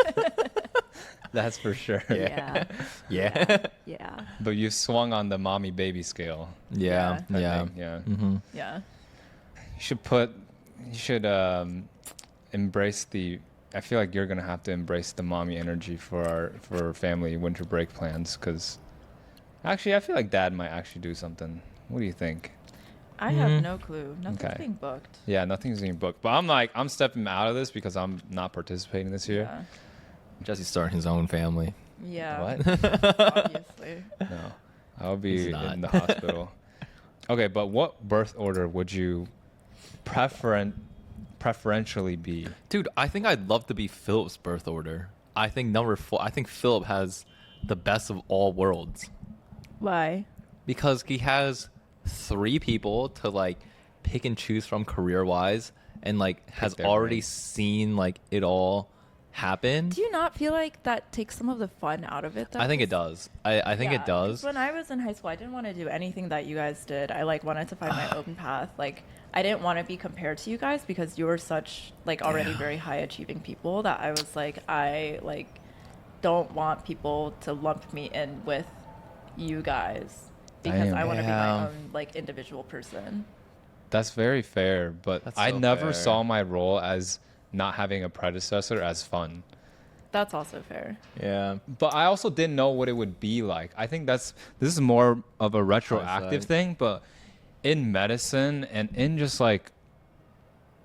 That's for sure. Yeah, Yeah. yeah, But you swung on the mommy baby scale. Yeah. I Yeah. think, yeah. Mm-hmm. yeah. You should embrace I feel like you're gonna have to embrace the mommy energy for our family winter break plans, because actually I feel like dad might actually do something. What do you think? I have no clue. Nothing's Okay. being booked. Yeah, nothing's being booked, but I'm stepping out of this because I'm not participating this year. Yeah. Jesse's starting his own family. Yeah. What? Obviously. No, I'll be He's not. in the hospital. Okay, but what birth order would you preferentially be? Dude, I think I'd love to be Philip's birth order. I think number 4. I think Philip has the best of all worlds Why? because he has 3 people to like pick and choose from career-wise, and like has their already brains. seen like it all happen. Do you not feel like that takes some of the fun out of it? Though? I think it 'Cause- does. I think Yeah, it 'cause does. When I was in high school, I didn't want to do anything that you guys did. I like wanted to find my open path. Like I didn't want to be compared to you guys because you were such like already Yeah. very high achieving people that I was like I like don't want people to lump me in with you guys because Damn. I want to be Yeah. my own like individual person. That's very fair, but That's I so never fair. saw my role as not having a predecessor as fun. That's also fair. Yeah. But I also didn't know what it would be like. I think this is more of a retroactive Hindsight. thing, but in medicine and in just like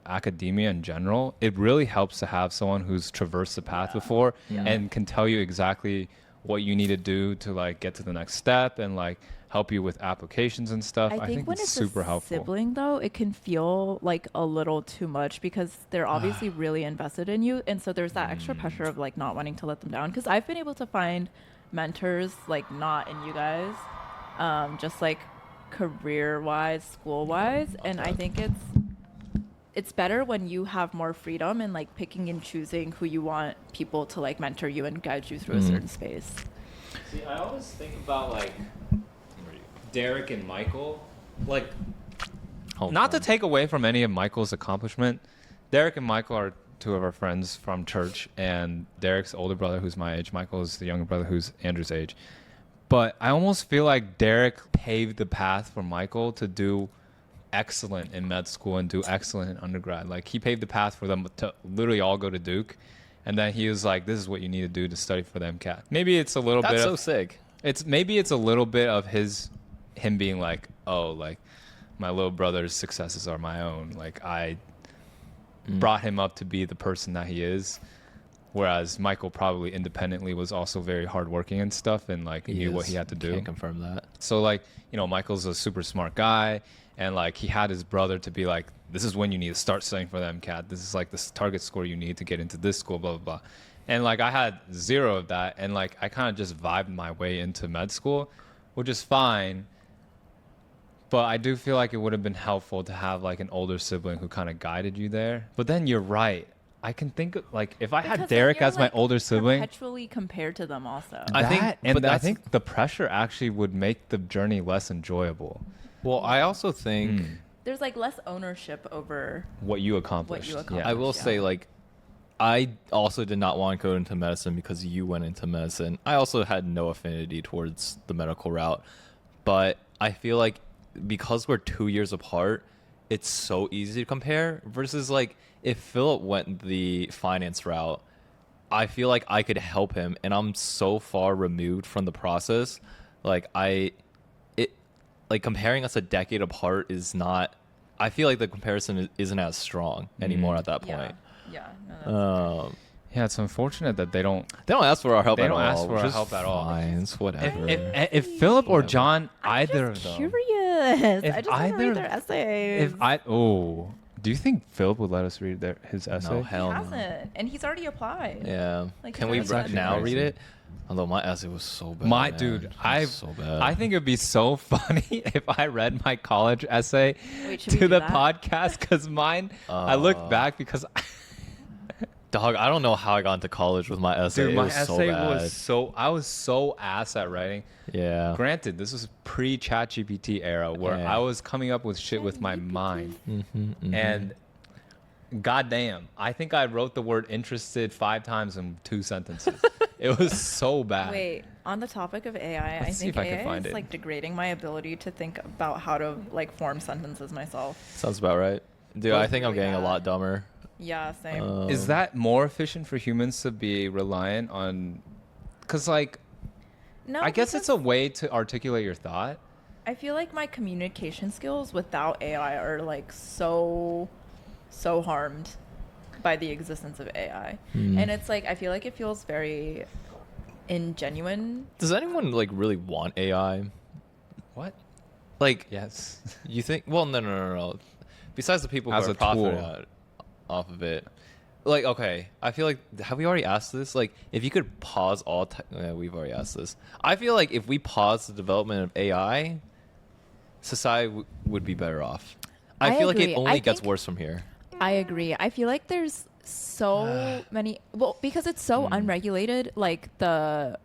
academia in general, it really helps to have someone who's traversed the path before Yeah. and can tell you exactly what you need to do to like get to the next step and like help you with applications and stuff. I think when it's it's super a helpful. sibling, though, it can feel like a little too much because they're obviously really invested in you, and so there's that extra pressure of like not wanting to let them down. Because I've been able to find mentors like not in you guys, just like career-wise, school-wise, and I think it's better when you have more freedom and like picking and choosing who you want people to like mentor you and guide you through a certain space. See, I always think about like Derek and Michael, like Hold not to on. take away from any of Michael's accomplishment. Derek and Michael are two of our friends from church, and Derek's older brother, who's my age. Michael is the younger brother, who's Andrew's age. But I almost feel like Derek paved the path for Michael to do excellent in med school and do excellent in undergrad. Like he paved the path for them to literally all go to Duke. And then he was like, this is what you need to do to study for the MCAT. Maybe it's a little bit That's so of, sick. maybe it's a little bit of him being like, oh, like my little brother's successes are my own. Like I brought him up to be the person that he is. Whereas Michael probably independently was also very hardworking and stuff and like knew what he had to do. Can't confirm that. So like, you know, Michael's a super smart guy and like he had his brother to be like, this is when you need to start studying for the MCAT. This is like the target score you need to get into this school, blah, blah, blah. And like I had zero of that. And like I kind of just vibed my way into med school, which is fine. But I do feel like it would have been helpful to have like an older sibling who kind of guided you there. But then you're right. I can think of, like if I had Because Derek then you're, as my like, older sibling, perpetually compared to them also. I think- but I that's- think the pressure actually would make the journey less enjoyable. Well, I also think There's like less ownership over What you accomplished. accomplished. I will Yeah. say, like, I also did not want to go into medicine because you went into medicine. I also had no affinity towards the medical route, but I feel like because we're 2 years apart, it's so easy to compare versus like if Philip went the finance route, I feel like I could help him and I'm so far removed from the process. Like like comparing us a decade apart is not, I feel like the comparison isn't as strong anymore at that point. Yeah. No, that's Yeah, it's unfortunate that they don't. They don't ask for our help They at don't all. ask for our which is help at all. fine, it's whatever. If Philip or John, I'm either just of them. curious. If I just want to either- read their essays. Do you think Philip would let us read his essay? No, hell he no. hasn't, and he's already applied. Yeah. Like, Can he's we already That's actually now read crazy. it? Although my essay was so bad. My man. dude, It was I so bad. I think it'd be so funny if I read my college essay Wait, should we to do the that? podcast because mine. I looked back because Dog, I don't know how I got into college with my essay. dude, It my was so essay bad. was so I was so ass at writing. Yeah. Granted, this was pre-ChatGPT era where Yeah. I was coming up with shit with my mind. Mm-hmm. And goddamn, I think I wrote the word interested 5 times in 2 sentences. It was so bad. Wait, on the topic of AI, I Let's see think if I can AI find is it. like degrading my ability to think about how to like form sentences myself. Sounds about right. Dude, I think I'm getting a lot dumber. Yeah, same. Is that more efficient for humans to be reliant on? Because like, No, I guess it's a because way to articulate your thought. I feel like my communication skills without AI are like so harmed by the existence of AI. And it's like I feel like it feels very ingenuine. Does anyone like really want AI? What? Like, Yes. you think? Well, no. Besides the people who As are a profiting tool. off of it, like, okay, I feel like have we already asked this? Like, if you could pause all, yeah, we've already asked this. I feel like if we pause the development of AI, society would be better off. I I feel like agree. it only I gets think- worse from here. I agree. I feel like there's so many, well, because it's so unregulated, like the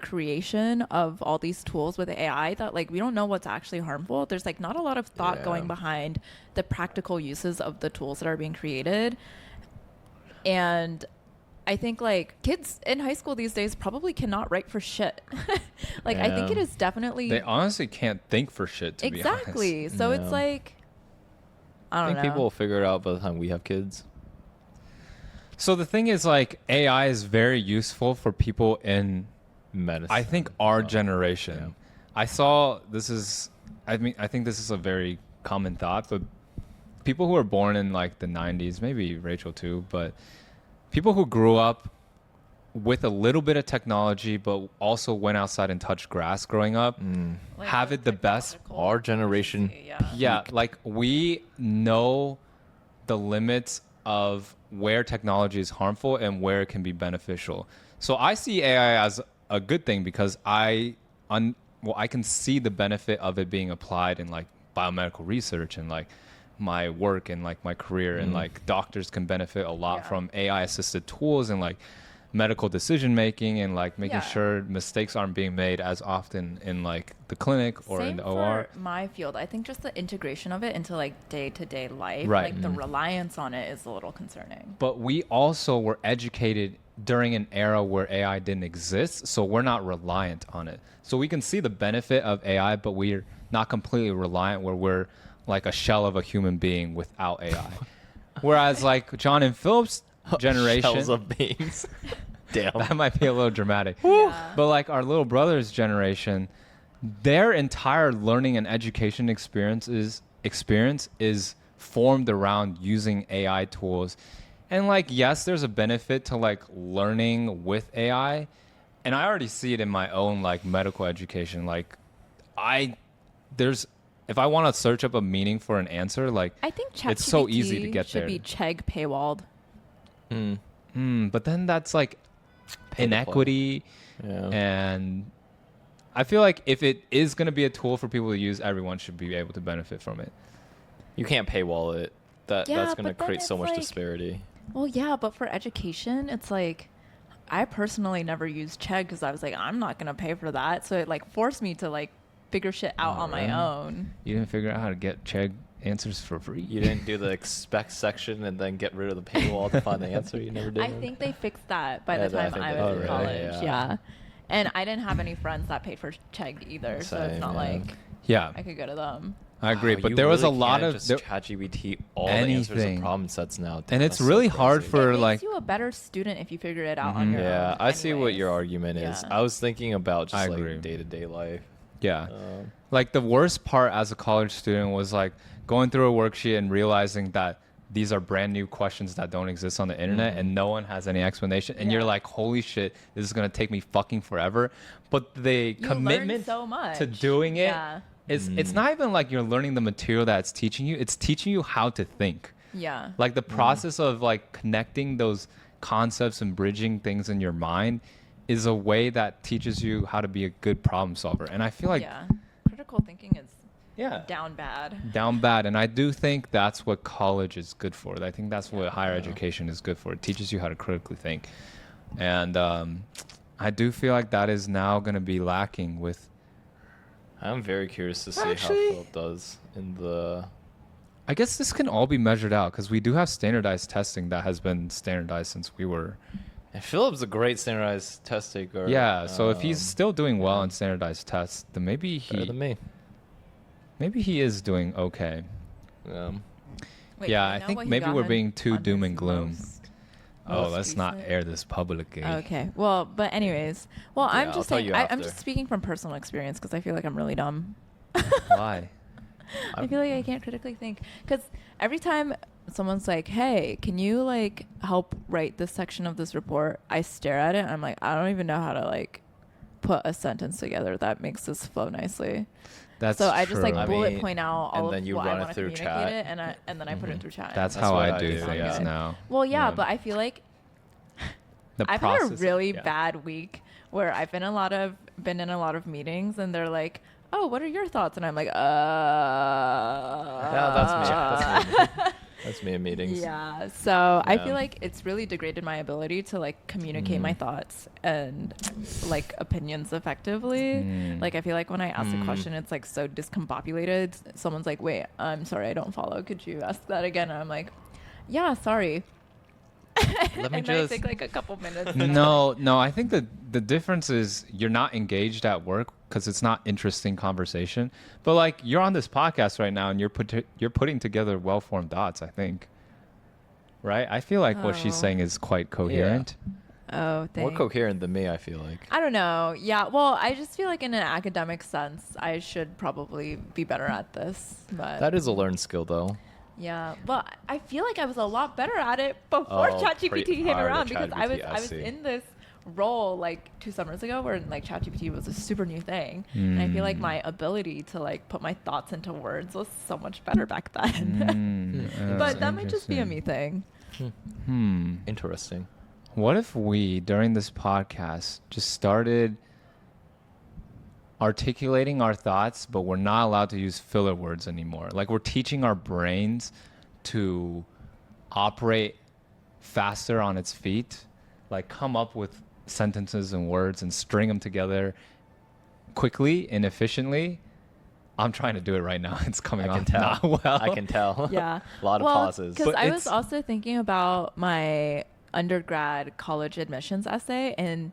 creation of all these tools with AI, that like we don't know what's actually harmful. There's like not a lot of thought Yeah. going behind the practical uses of the tools that are being created. And I think like kids in high school these days probably cannot write for shit. Like I think Yeah. it is definitely They honestly can't think for shit, to be honest. exactly. So it's Yeah. like I I don't think know. people will figure it out by the time we have kids. So the thing is, like, AI is very useful for people in, Medicine. I think, our Oh, generation. yeah. I saw this is, I mean, I think this is a very common thought, but people who were born in like the 90s, maybe Rachel too, but people who grew up with a little bit of technology, but also went outside and touched grass growing up, Like, have it the best. technological Our generation. efficiency, yeah. Yeah, like we know the limits of where technology is harmful and where it can be beneficial. So I see AI as a good thing because I can see the benefit of it being applied in like biomedical research and like my work and like my career and like doctors can benefit a lot Yeah. from AI assisted tools and like medical decision making and like making Yeah. sure mistakes aren't being made as often in like the clinic or Same in the OR. for my field. I think just the integration of it into like day-to-day life, Right. like the reliance on it is a little concerning. But we also were educated during an era where AI didn't exist, so we're not reliant on it. So we can see the benefit of AI, but we're not completely reliant where we're like a shell of a human being without AI. Whereas like John and Philip's generation, Shells of beings. Damn. that might be a little dramatic. Yeah. But like our little brother's generation, their entire learning and education experience is formed around using AI tools. And like, yes, there's a benefit to like learning with AI. And I already see it in my own like medical education. Like if I want to search up a meaning for an answer, like I think ChatGPT it's so easy to get should there. be Chegg paywalled. But then that's like Pay to play. inequity. Yeah. And I feel like if it is going to be a tool for people to use, everyone should be able to benefit from it. You can't paywall it. Yeah, That's going to but then create so it's much like- disparity. Well, yeah, but for education, it's like I personally never used Chegg because I was like, I'm not gonna pay for that. So it like forced me to like figure shit out on my own. You didn't figure out how to get Chegg answers for free? You didn't do the expect section and then get rid of the paywall to find the answer. You never did. I think they fixed that by Yeah, the I time think I they was did. in Oh, really? college. Yeah. Yeah. And I didn't have any friends that paid for Chegg either, so it's Same, not yeah. like Yeah, I could go to them. I agree. Wow, but you there was a really lot can of... just there- ChatGPT all the answers anything. and problem sets now. And it's That's so really hard crazy. for It makes like... you a better student if you figure it out on your Yeah, own. I see what your anyways. argument is. Yeah. I was thinking about I just agree. like day-to-day life. Yeah. Um, Like the worst part as a college student was like going through a worksheet and realizing that these are brand new questions that don't exist on the internet and no one has any explanation. And you're Yeah. like, holy shit, this is going to take me fucking forever. But the You learn commitment so much. to doing it, Yeah. it's not even like you're learning the material that it's teaching you. It's teaching you how to think. Yeah. Like the process of like connecting those concepts and bridging things in your mind is a way that teaches you how to be a good problem solver. And I feel like yeah. Critical thinking is yeah, down bad. down bad. And I do think that's what college is good for. I think that's what higher Yeah. education is good for. It teaches you how to critically think. And I do feel like that is now going to be lacking with... I'm very curious to see Actually- how Philip does in the... I guess this can all be measured out because we do have standardized testing that has been standardized since we were... And Philip's a great standardized test taker. Yeah, so if he's still doing well yeah. in standardized tests, then maybe better than me. he is doing okay. Wait, Yeah, do we I know think what he maybe got we're in being too on doom his and gloom. most Let's not recent? air this publicly. Okay. Well, but anyways, well, Yeah, I'm I'll just tell saying, you I'm after. just speaking from personal experience because I feel like I'm really dumb. Why? I feel like I can't critically think because every time someone's like, "Hey, can you like help write this section of this report?" I stare at it and I'm like, I don't even know how to like put a sentence together that makes this flow nicely. That's So I just like true. I bullet mean, point out and all then of you what run I it want to through communicate chat. it, and then I put it through chat. That's That's how what I I do do, things yeah. now. Well, yeah, but I feel like the I've had a process- really yeah. bad week where I've been in a lot of meetings and they're like, "Oh, what are your thoughts?" And I'm like, Yeah, that's me. That's me in meetings. Yeah. So I Yeah. feel like it's really degraded my ability to like communicate my thoughts and like opinions effectively. Mm. Like I feel like when I ask a question, it's like so discombobulated. Someone's like, "Wait, I'm sorry, I don't follow. Could you ask that again?" And I'm like, "Yeah, sorry." Let me and just... I take like a couple minutes. No, I think the difference is you're not engaged at work because it's not interesting conversation. But like you're on this podcast right now and you're putting together well-formed thoughts, I think. Right? I feel like what she's Oh. saying is quite coherent. Oh, More thanks. coherent than me, I feel like. I don't know. Yeah. Well, I just feel like in an academic sense, I should probably be better at this. But That is a learned skill, though. yeah, but I feel like I was a lot better at it before Oh, ChatGPT came prior to around because I ChatGPT, I was see. in this role like 2 summers ago where like ChatGPT was a super new thing, and I feel like my ability to like put my thoughts into words was so much better back then. Mm, But that might just be a me interesting. thing. Interesting. What if we, during this podcast, just started articulating our thoughts, but we're not allowed to use filler words anymore? Like we're teaching our brains to operate faster on its feet, like come up with sentences and words and string them together quickly and efficiently. I'm trying to do it right now. It's coming I can off tell. not well. I can tell. Yeah. A lot of pauses. Because But I was it's- also thinking about my undergrad college admissions essay, and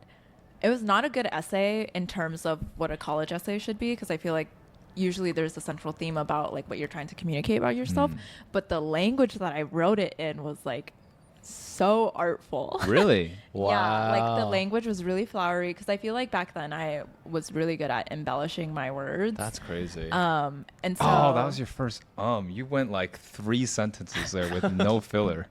it was not a good essay in terms of what a college essay should be, because I feel like usually there's a central theme about like what you're trying to communicate about yourself, but the language that I wrote it in was like so artful. Really? Yeah, like the language was really flowery, because I feel like back then I was really good at embellishing my words. That's crazy. And so Oh, that was your first. You went like 3 sentences there with no filler.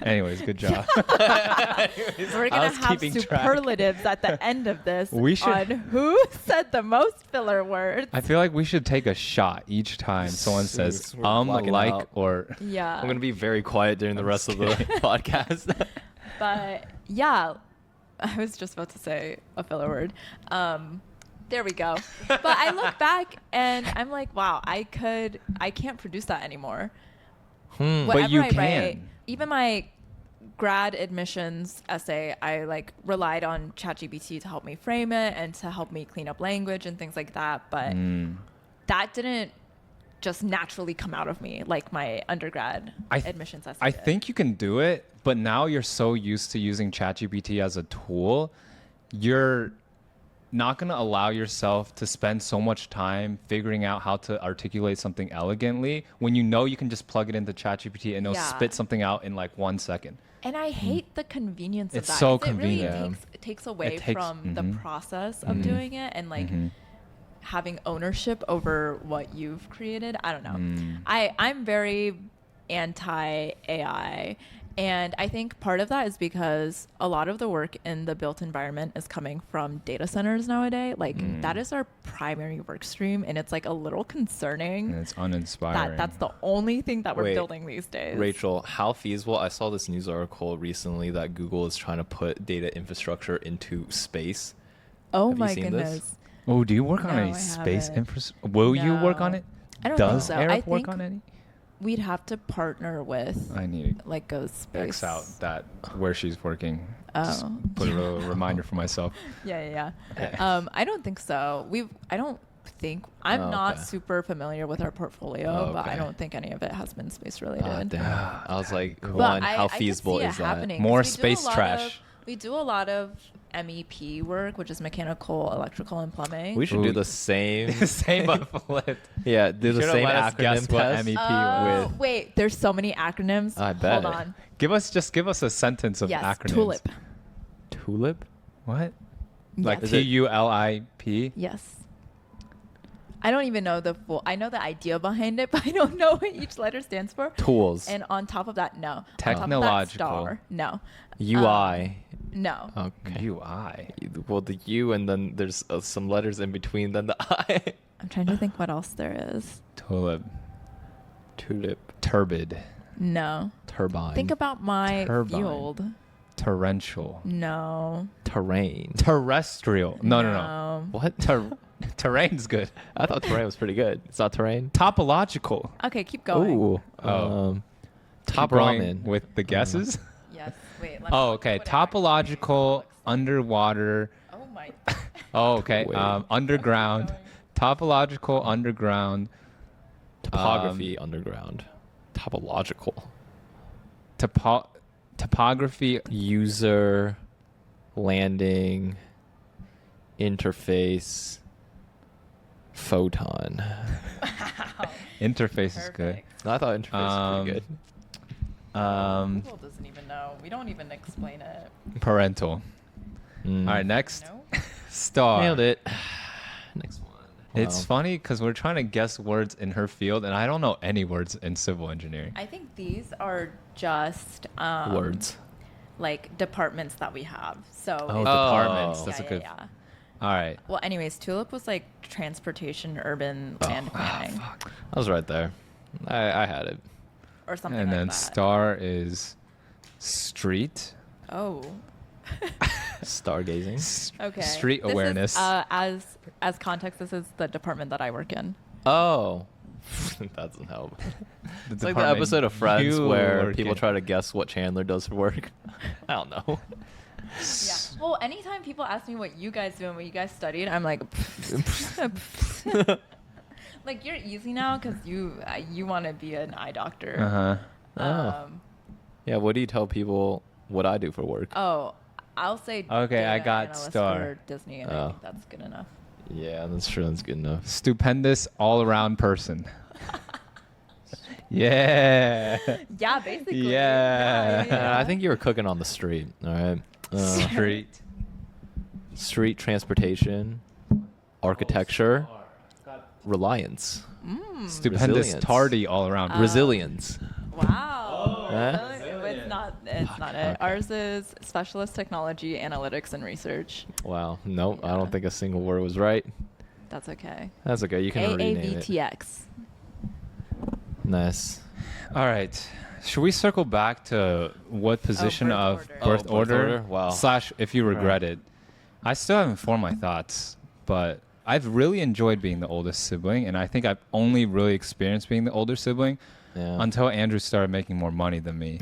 Anyways, good job. we're gonna was have keeping track. superlatives at the end of this We should- on who said the most filler words. I feel like we should take a shot each time someone says We're blocking like out. or. Yeah. I'm gonna be very quiet during the rest of the podcast. But yeah, I was just about to say a filler word. There we go. But I look back and I'm like, wow, I can't produce that anymore. But you I can. write, even my grad admissions essay, I like relied on ChatGPT to help me frame it and to help me clean up language and things like that. But that didn't just naturally come out of me like my undergrad admissions essay. I did. think you can do it, but now you're so used to using ChatGPT as a tool, you're not going to allow yourself to spend so much time figuring out how to articulate something elegantly when you know you can just plug it into ChatGPT and it'll Yeah. spit something out in like 1 second. And I hate the convenience It's of that. so 'cause it really convenient. takes away It takes- from the process of doing it and like having ownership over what you've created. I don't know. I'm very anti AI. And I think part of that is because a lot of the work in the built environment is coming from data centers nowadays. Like that is our primary work stream, and it's like a little concerning And it's uninspiring. that that's the only thing that we're Wait, building these days. Rachel, how feasible? I saw this news article recently that Google is trying to put data infrastructure into space. Oh Have you my seen goodness. this? Oh, do you work on No, any I space haven't. infrastructure? Will you work on No. it? I don't Does think so. Eric I work think on any? we'd have to partner with I need to like a space. X out that where she's working. Just Oh. put a little reminder for myself. Yeah. I don't think so. I'm Oh, not okay. super familiar with our portfolio, Oh, but I okay. don't think any of it has been space related. Ah, damn. I was like, But one, I how could feasible see it is that? happening, More 'cause we do a space lot trash. we do a lot of MEP work, which is mechanical, electrical, and plumbing. We should Ooh. do the same. Same but flipped. Yeah, do the should've same let us guess acronym what test. MEP Oh, with- wait, there's so many acronyms. I bet. Hold on. Give us a sentence of Yes, acronyms. tulip. Tulip? What? Like Yes. TULIP? Yes. I don't even know the full. I know the idea behind it, but I don't know what each letter stands for. Tools. And on top of that, no. On top of that, Technological. star, no. UI. No. Okay. UI. Well, the U and then there's some letters in between, then the I. I'm trying to think what else there is. Tulip. Tulip. Turbid. No. Turbine. Think about my Turbine. field. Torrential. No. terrain. Terrestrial. No. What? Terrain's good. I thought terrain was pretty good. It's not terrain? Topological. Okay, keep going. Ooh. Oh. Top Keep going ramen. with the guesses. Yes. Wait. Let me Oh, look okay. what it actually Topological, looks like. underwater. Oh my. Oh, okay. Wait. Underground. going. Topological, underground. Topography underground. Topological. Topography. User landing interface photon. Interface is good. Perfect. No, I thought interface was pretty good. Google doesn't even know. We don't even explain it. Parental. Mm. All right, next. No. Star. Nailed it. Next one. It's Wow. funny because we're trying to guess words in her field, and I don't know any words in civil engineering. I think these are just Words. like departments that we have. So Oh, it's- departments. Oh. That's yeah, a good. Yeah. All right. Well, anyways, Tulip was like transportation, urban land planning, I was right there. I had it. or something And like then that. star is street. Oh. Stargazing. Okay. Street This is, awareness. as context, this is the department that I work in. Oh. That doesn't help. The It's like the department episode of Friends you where work people in. try to guess what Chandler does for work. I don't know. Yeah. Well, anytime people ask me what you guys do and what you guys studied, I'm like, like you're easy now because you want to be an eye doctor. Uh huh. Oh. Yeah, what do you tell people what I do for work. Oh, I'll say. Okay, I data got analyst star. for Disney, and I think that's good enough. Yeah, that's true. That's good enough. Stupendous all-around person. Yeah. Yeah, basically. Yeah. I think you were cooking on the street. All right. Street transportation, architecture, reliance, Stupendous Resilience. tardy all-around. resilience. Wow. Huh? It's not. It's not it. Okay. Ours is specialist technology, analytics, and research. Wow. Nope. I Yeah. don't think a single word was right. That's okay. That's okay. You can rename it. AAVTX. Nice. All right. Should we circle back to what position birth of order. birth Birth order? order? Wow. Slash, if you All right. regret it. I still haven't formed my thoughts, but I've really enjoyed being the oldest sibling, and I think I've only really experienced being the older sibling Yeah. until Andrew started making more money than me.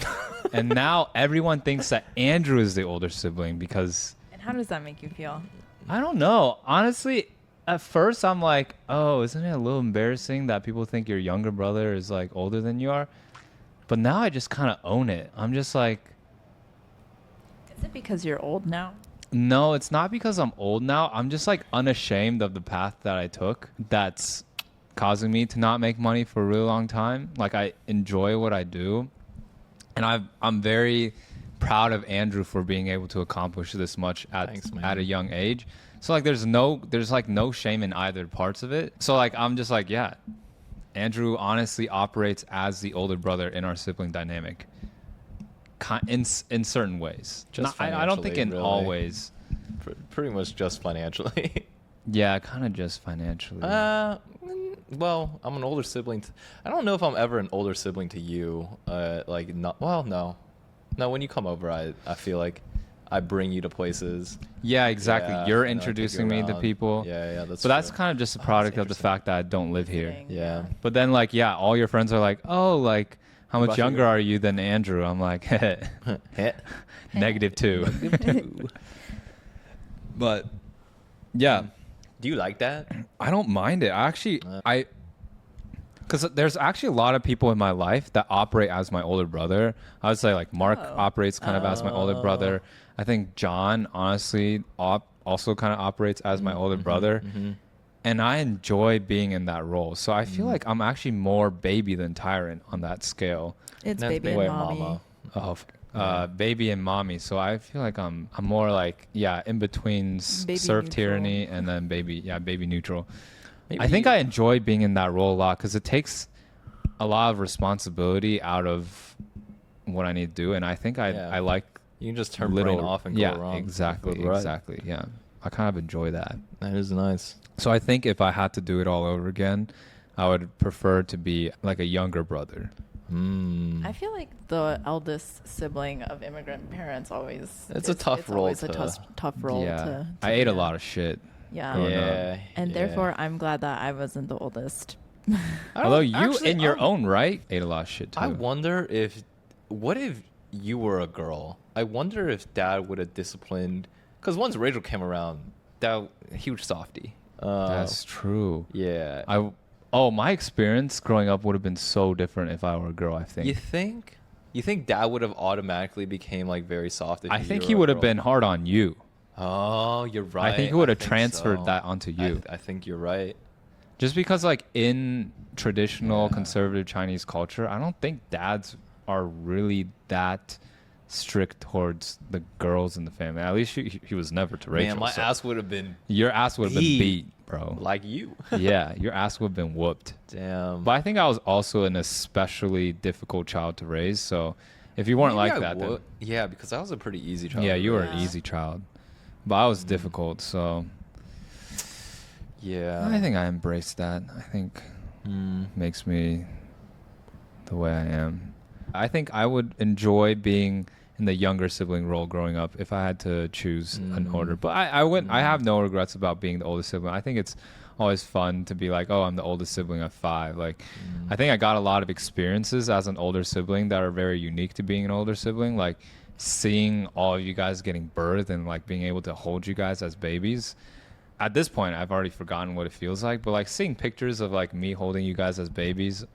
And now everyone thinks that Andrew is the older sibling because And how does that make you feel? I don't know. Honestly, at first I'm like, oh, isn't it a little embarrassing that people think your younger brother is like older than you are? But now I just kind of own it. I'm just like, Is it because you're old now? no, it's not because I'm old now. I'm just like unashamed of the path that I took that's causing me to not make money for a really long time. Like I enjoy what I do. And I'm very proud of Andrew for being able to accomplish this much Thanks, man. at a young age. So like there's like no shame in either parts of it. So like I'm just like, yeah, Andrew honestly operates as the older brother in our sibling dynamic. In certain ways. Just I don't think in financially, all really. ways. Pretty much just financially. Yeah, kind of just financially. Well, I'm an older sibling. I don't know if I'm ever an older sibling to you. Like, not, well, no. No, when you come over, I feel like I bring you to places. Yeah, exactly. Yeah, You're and I take you introducing me to around. people. Yeah, that's But that's true. kind of just a product of the interesting. fact that I don't live here. Visiting, Yeah. But then, like, yeah, all your friends are like, oh, like, how much About you? younger are you than Andrew? I'm like, -2. But yeah, Do you like that? I don't mind it. Because there's actually a lot of people in my life that operate as my older brother. I would say like Mark Oh. operates kind of as my older brother. I think John honestly also kind of operates as my older brother. And I enjoy being in that role. So I feel like I'm actually more baby than Tyrant on that scale. It's That's baby and way mommy. mama. Baby and mommy. So I feel like I'm more like, yeah, in between Baby serf neutral. tyranny and then baby neutral. Maybe I think I enjoy being in that role a lot because it takes a lot of responsibility out of what I need to do. And I think Yeah. I like You can just turn little brain off and go yeah, around. exactly, Go right. exactly. Yeah. I kind of enjoy that. That is nice. So I think if I had to do it all over again, I would prefer to be like a younger brother. I feel like the eldest sibling of immigrant parents always. It's a tough role always a to- tough role yeah. to I ate be a in. lot of shit. Yeah. growing up. Yeah. And yeah. therefore, I'm glad that I wasn't the oldest. I don't- Although you, actually, in your I- own right, ate a lot of shit too. I wonder what if you were a girl? I wonder if Dad would have disciplined. Because once Rachel came around, Dad, huge softy. That's true. Yeah. My experience growing up would have been so different if I were a girl, I think. You think? You think Dad would have automatically became like very soft? If I you think were he a would have girl? been hard on you. Oh, you're right. I think he would have think transferred so. that onto you. I think you're right. Just because, like, in traditional Yeah. conservative Chinese culture, I don't think dads are really that strict towards the girls in the family. At least he was never to Rachel. Man, my so ass would have been your ass would have been beat. beat, bro. like you. Yeah, your ass would have been whooped. Damn. But I think I was also an especially difficult child to raise. So if you weren't Maybe like I that, then would. Yeah, because I was a pretty easy child. yeah, to you were raise. an easy child. But I was difficult, so Yeah. I think I embraced that. I think makes me the way I am. I think I would enjoy being in the younger sibling role growing up if I had to choose an order. But I wouldn't. I have no regrets about being the oldest sibling. I think it's always fun to be like, oh, I'm the oldest sibling of 5. Like, I think I got a lot of experiences as an older sibling that are very unique to being an older sibling. Like, seeing all of you guys getting birthed and like being able to hold you guys as babies. At this point, I've already forgotten what it feels like. But like seeing pictures of like me holding you guys as babies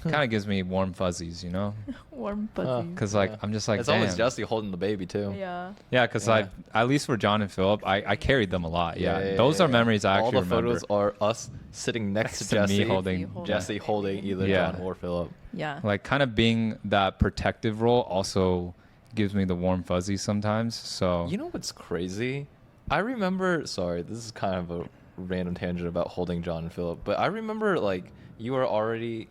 kind of gives me warm fuzzies, you know? Warm fuzzies. Because like I'm just like, It's always damn. Jesse holding the baby too. Yeah. Yeah, because Yeah. at least for John and Philip, I carried them a lot. Yeah, those yeah, are memories I All actually the remember. photos are us sitting next to To me Jesse, holding Jesse holding either Yeah. John or Philip. Yeah. Like kind of being that protective role also gives me the warm fuzzies sometimes. So You know what's crazy? I remember. Sorry, this is kind of a random tangent about holding John and Philip, but I remember like you were already.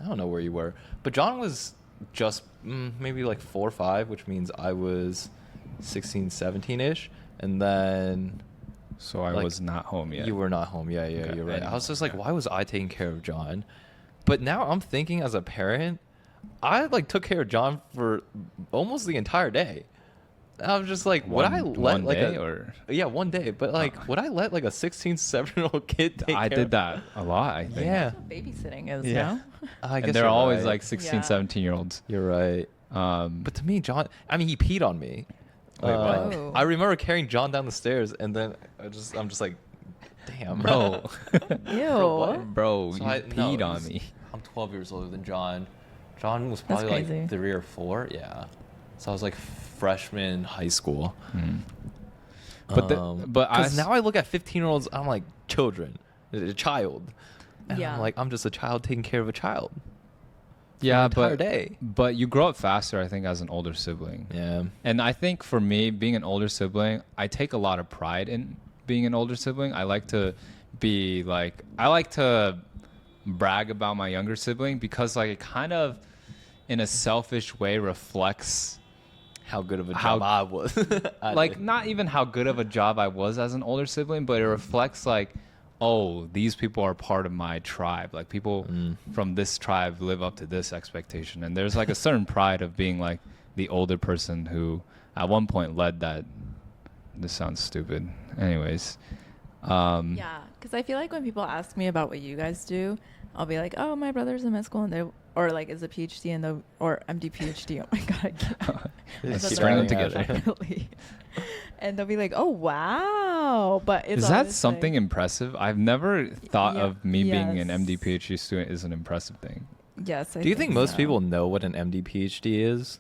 I don't know where you were, but John was just maybe like 4 or 5, which means I was 16, 17-ish, and then so I like, was not home yet. you were not home. Yeah, Okay, you're right. and- I was just like, yeah. why was I taking care of John? But now I'm thinking as a parent, I like took care of John for almost the entire day. I was just like, would I let one like day a or yeah 1 day? But like, would I let like a 16, 17-year-old kid take I care did of- that a lot. I think. Yeah. That's what babysitting is, Yeah. no? I guess And they're you're always right. like 16, Yeah. 17-year-olds. You're right. But But to me, John, I mean, he peed on me. Wait, what? Oh. I remember carrying John down the stairs, and then I'm just like, damn, bro, Ew. what? bro, So you no, peed it on was- me. I'm 12 years older than John. John was That's probably crazy. like 3 or 4. Yeah. So I was like freshman in high school. But but I because now I look at 15-year-olds, I'm like children, a child. And Yeah. I'm like, I'm just a child taking care of a child. yeah, an entire but day. but you grow up faster, I think, as an older sibling. Yeah. And I think for me, being an older sibling, I take a lot of pride in being an older sibling. I like to be like, I like to brag about my younger sibling because like it kind of, in a selfish way, reflects How good of a How- job I was. I like did. not even how good of a job I was as an older sibling, but it reflects like, oh, these people are part of my tribe. Like people from this tribe live up to this expectation, and there's like a certain pride of being like the older person who at one point led that. This sounds stupid. Anyways, Yeah, because I feel like when people ask me about what you guys do, I'll be like, "Oh, my brother's in med school," and they or like is a PhD and the or MD PhD. Oh my god, I can't. Just That's string them right. together. Definitely. And they'll be like, "Oh wow," but it's is that always something like- impressive? I've never thought Yeah, of me being an yes. MD PhD student is an impressive thing. Yes. I Do you think most so. people know what an MD PhD is?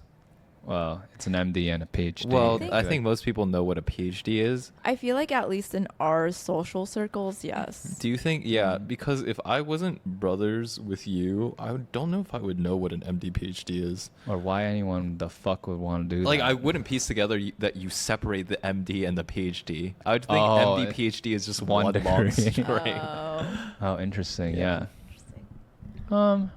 Well, it's an MD and a PhD. Well, think- I think most people know what a PhD is. I feel like at least in our social circles, yes. Do you think? Yeah, because if I wasn't brothers with you, don't know if I would know what an MD PhD is. or why anyone the fuck would want to do Like, that. I wouldn't piece together that you separate the MD and the PhD. I would think Oh, MD PhD is just one one long degree. string. Oh. Oh, interesting. Yeah. Yeah.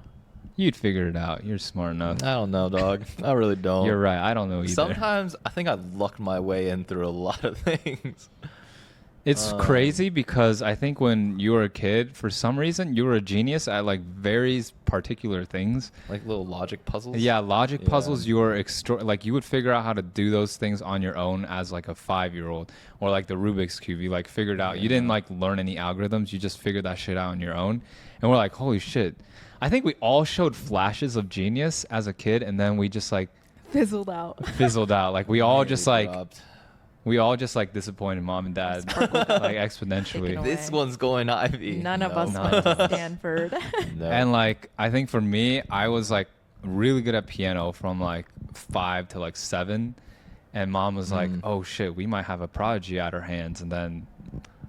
You'd figure it out. You're smart enough. I don't know, dog. I really don't. You're right. I don't know either. Sometimes I think I lucked my way in through a lot of things. It's crazy because I think when you were a kid, for some reason, you were a genius at like very particular things. Like little logic puzzles. Yeah, logic Yeah. puzzles. You were like you would figure out how to do those things on your own as like a 5-year-old, or like the Rubik's cube. You like figured out. You didn't like learn any algorithms. You just figured that shit out on your own. And we're like, holy shit. I think we all showed flashes of genius as a kid, and then we just like Fizzled out. fizzled out. Like we all just like Dropped. disappointed mom and dad like exponentially. Taken This away. one's going Ivy. None of No. us None went of to us. Stanford. No. And like I think for me, I was like really good at piano from like 5 to like 7, and mom was like, "Oh shit, we might have a prodigy at our hands." And then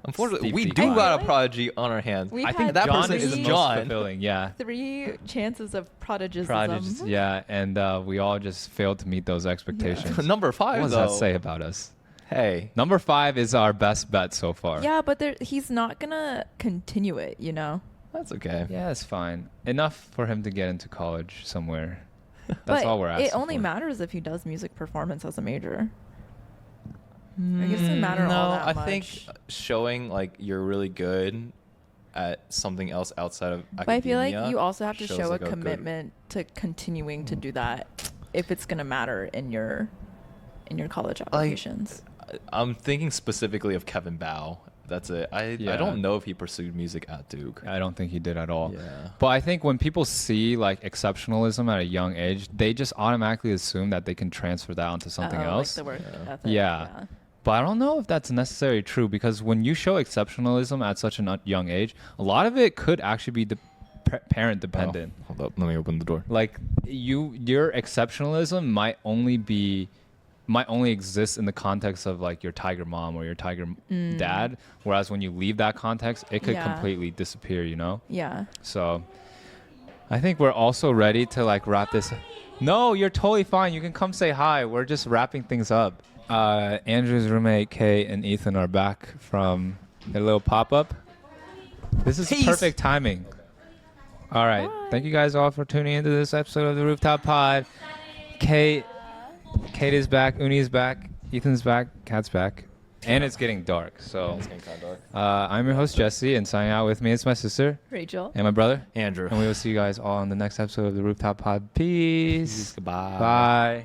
Unfortunately, Steep we decline. do I got feel a like prodigy on our hands. We've I think had that John person is is the most John. fulfilling. Yeah. 3 chances of prodigism. Prodigies, yeah, and we all just failed to meet those expectations. Number 5, What does though. that say about us? Hey. Number 5 is our best bet so far. Yeah, but he's not gonna continue it, you know. That's okay. Yeah, it's fine. Enough for him to get into college somewhere. That's But all we're asking it only for. matters if he does music performance as a major. I guess it doesn't matter No, all that I much. think showing like you're really good at something else outside of academia. But I feel like you also have to shows, show like, a good- commitment to continuing to do that if it's gonna matter in your college applications. I'm thinking specifically of Kevin Bao. That's it. I Yeah. don't know if he pursued music at Duke. I don't think he did at all. Yeah. But I think when people see like exceptionalism at a young age, they just automatically assume that they can transfer that onto something else. Like the work Yeah. ethic. Yeah. But I don't know if that's necessarily true, because when you show exceptionalism at such a young age, a lot of it could actually be parent dependent. Oh, hold up, let me open the door. Like your exceptionalism might only exist in the context of like your tiger mom or your tiger dad, whereas when you leave that context, it could completely disappear, you know? Yeah. So I think we're also ready to like wrap this. No, you're totally fine. You can come say hi. We're just wrapping things up. Andrew's roommate Kate and Ethan are back from their little pop-up. This is perfect timing. All right. Bye. Thank you guys all for tuning into this episode of the Rooftop Pod. Kate is back. Uni is back. Ethan's back. Kat's back. And it's getting dark. So It's getting kind of dark. I'm your host, Jesse, and signing out with me is my sister Rachel. and my brother. Andrew. And we will see you guys all on the next episode of the Rooftop Pod. Peace. Goodbye. Bye.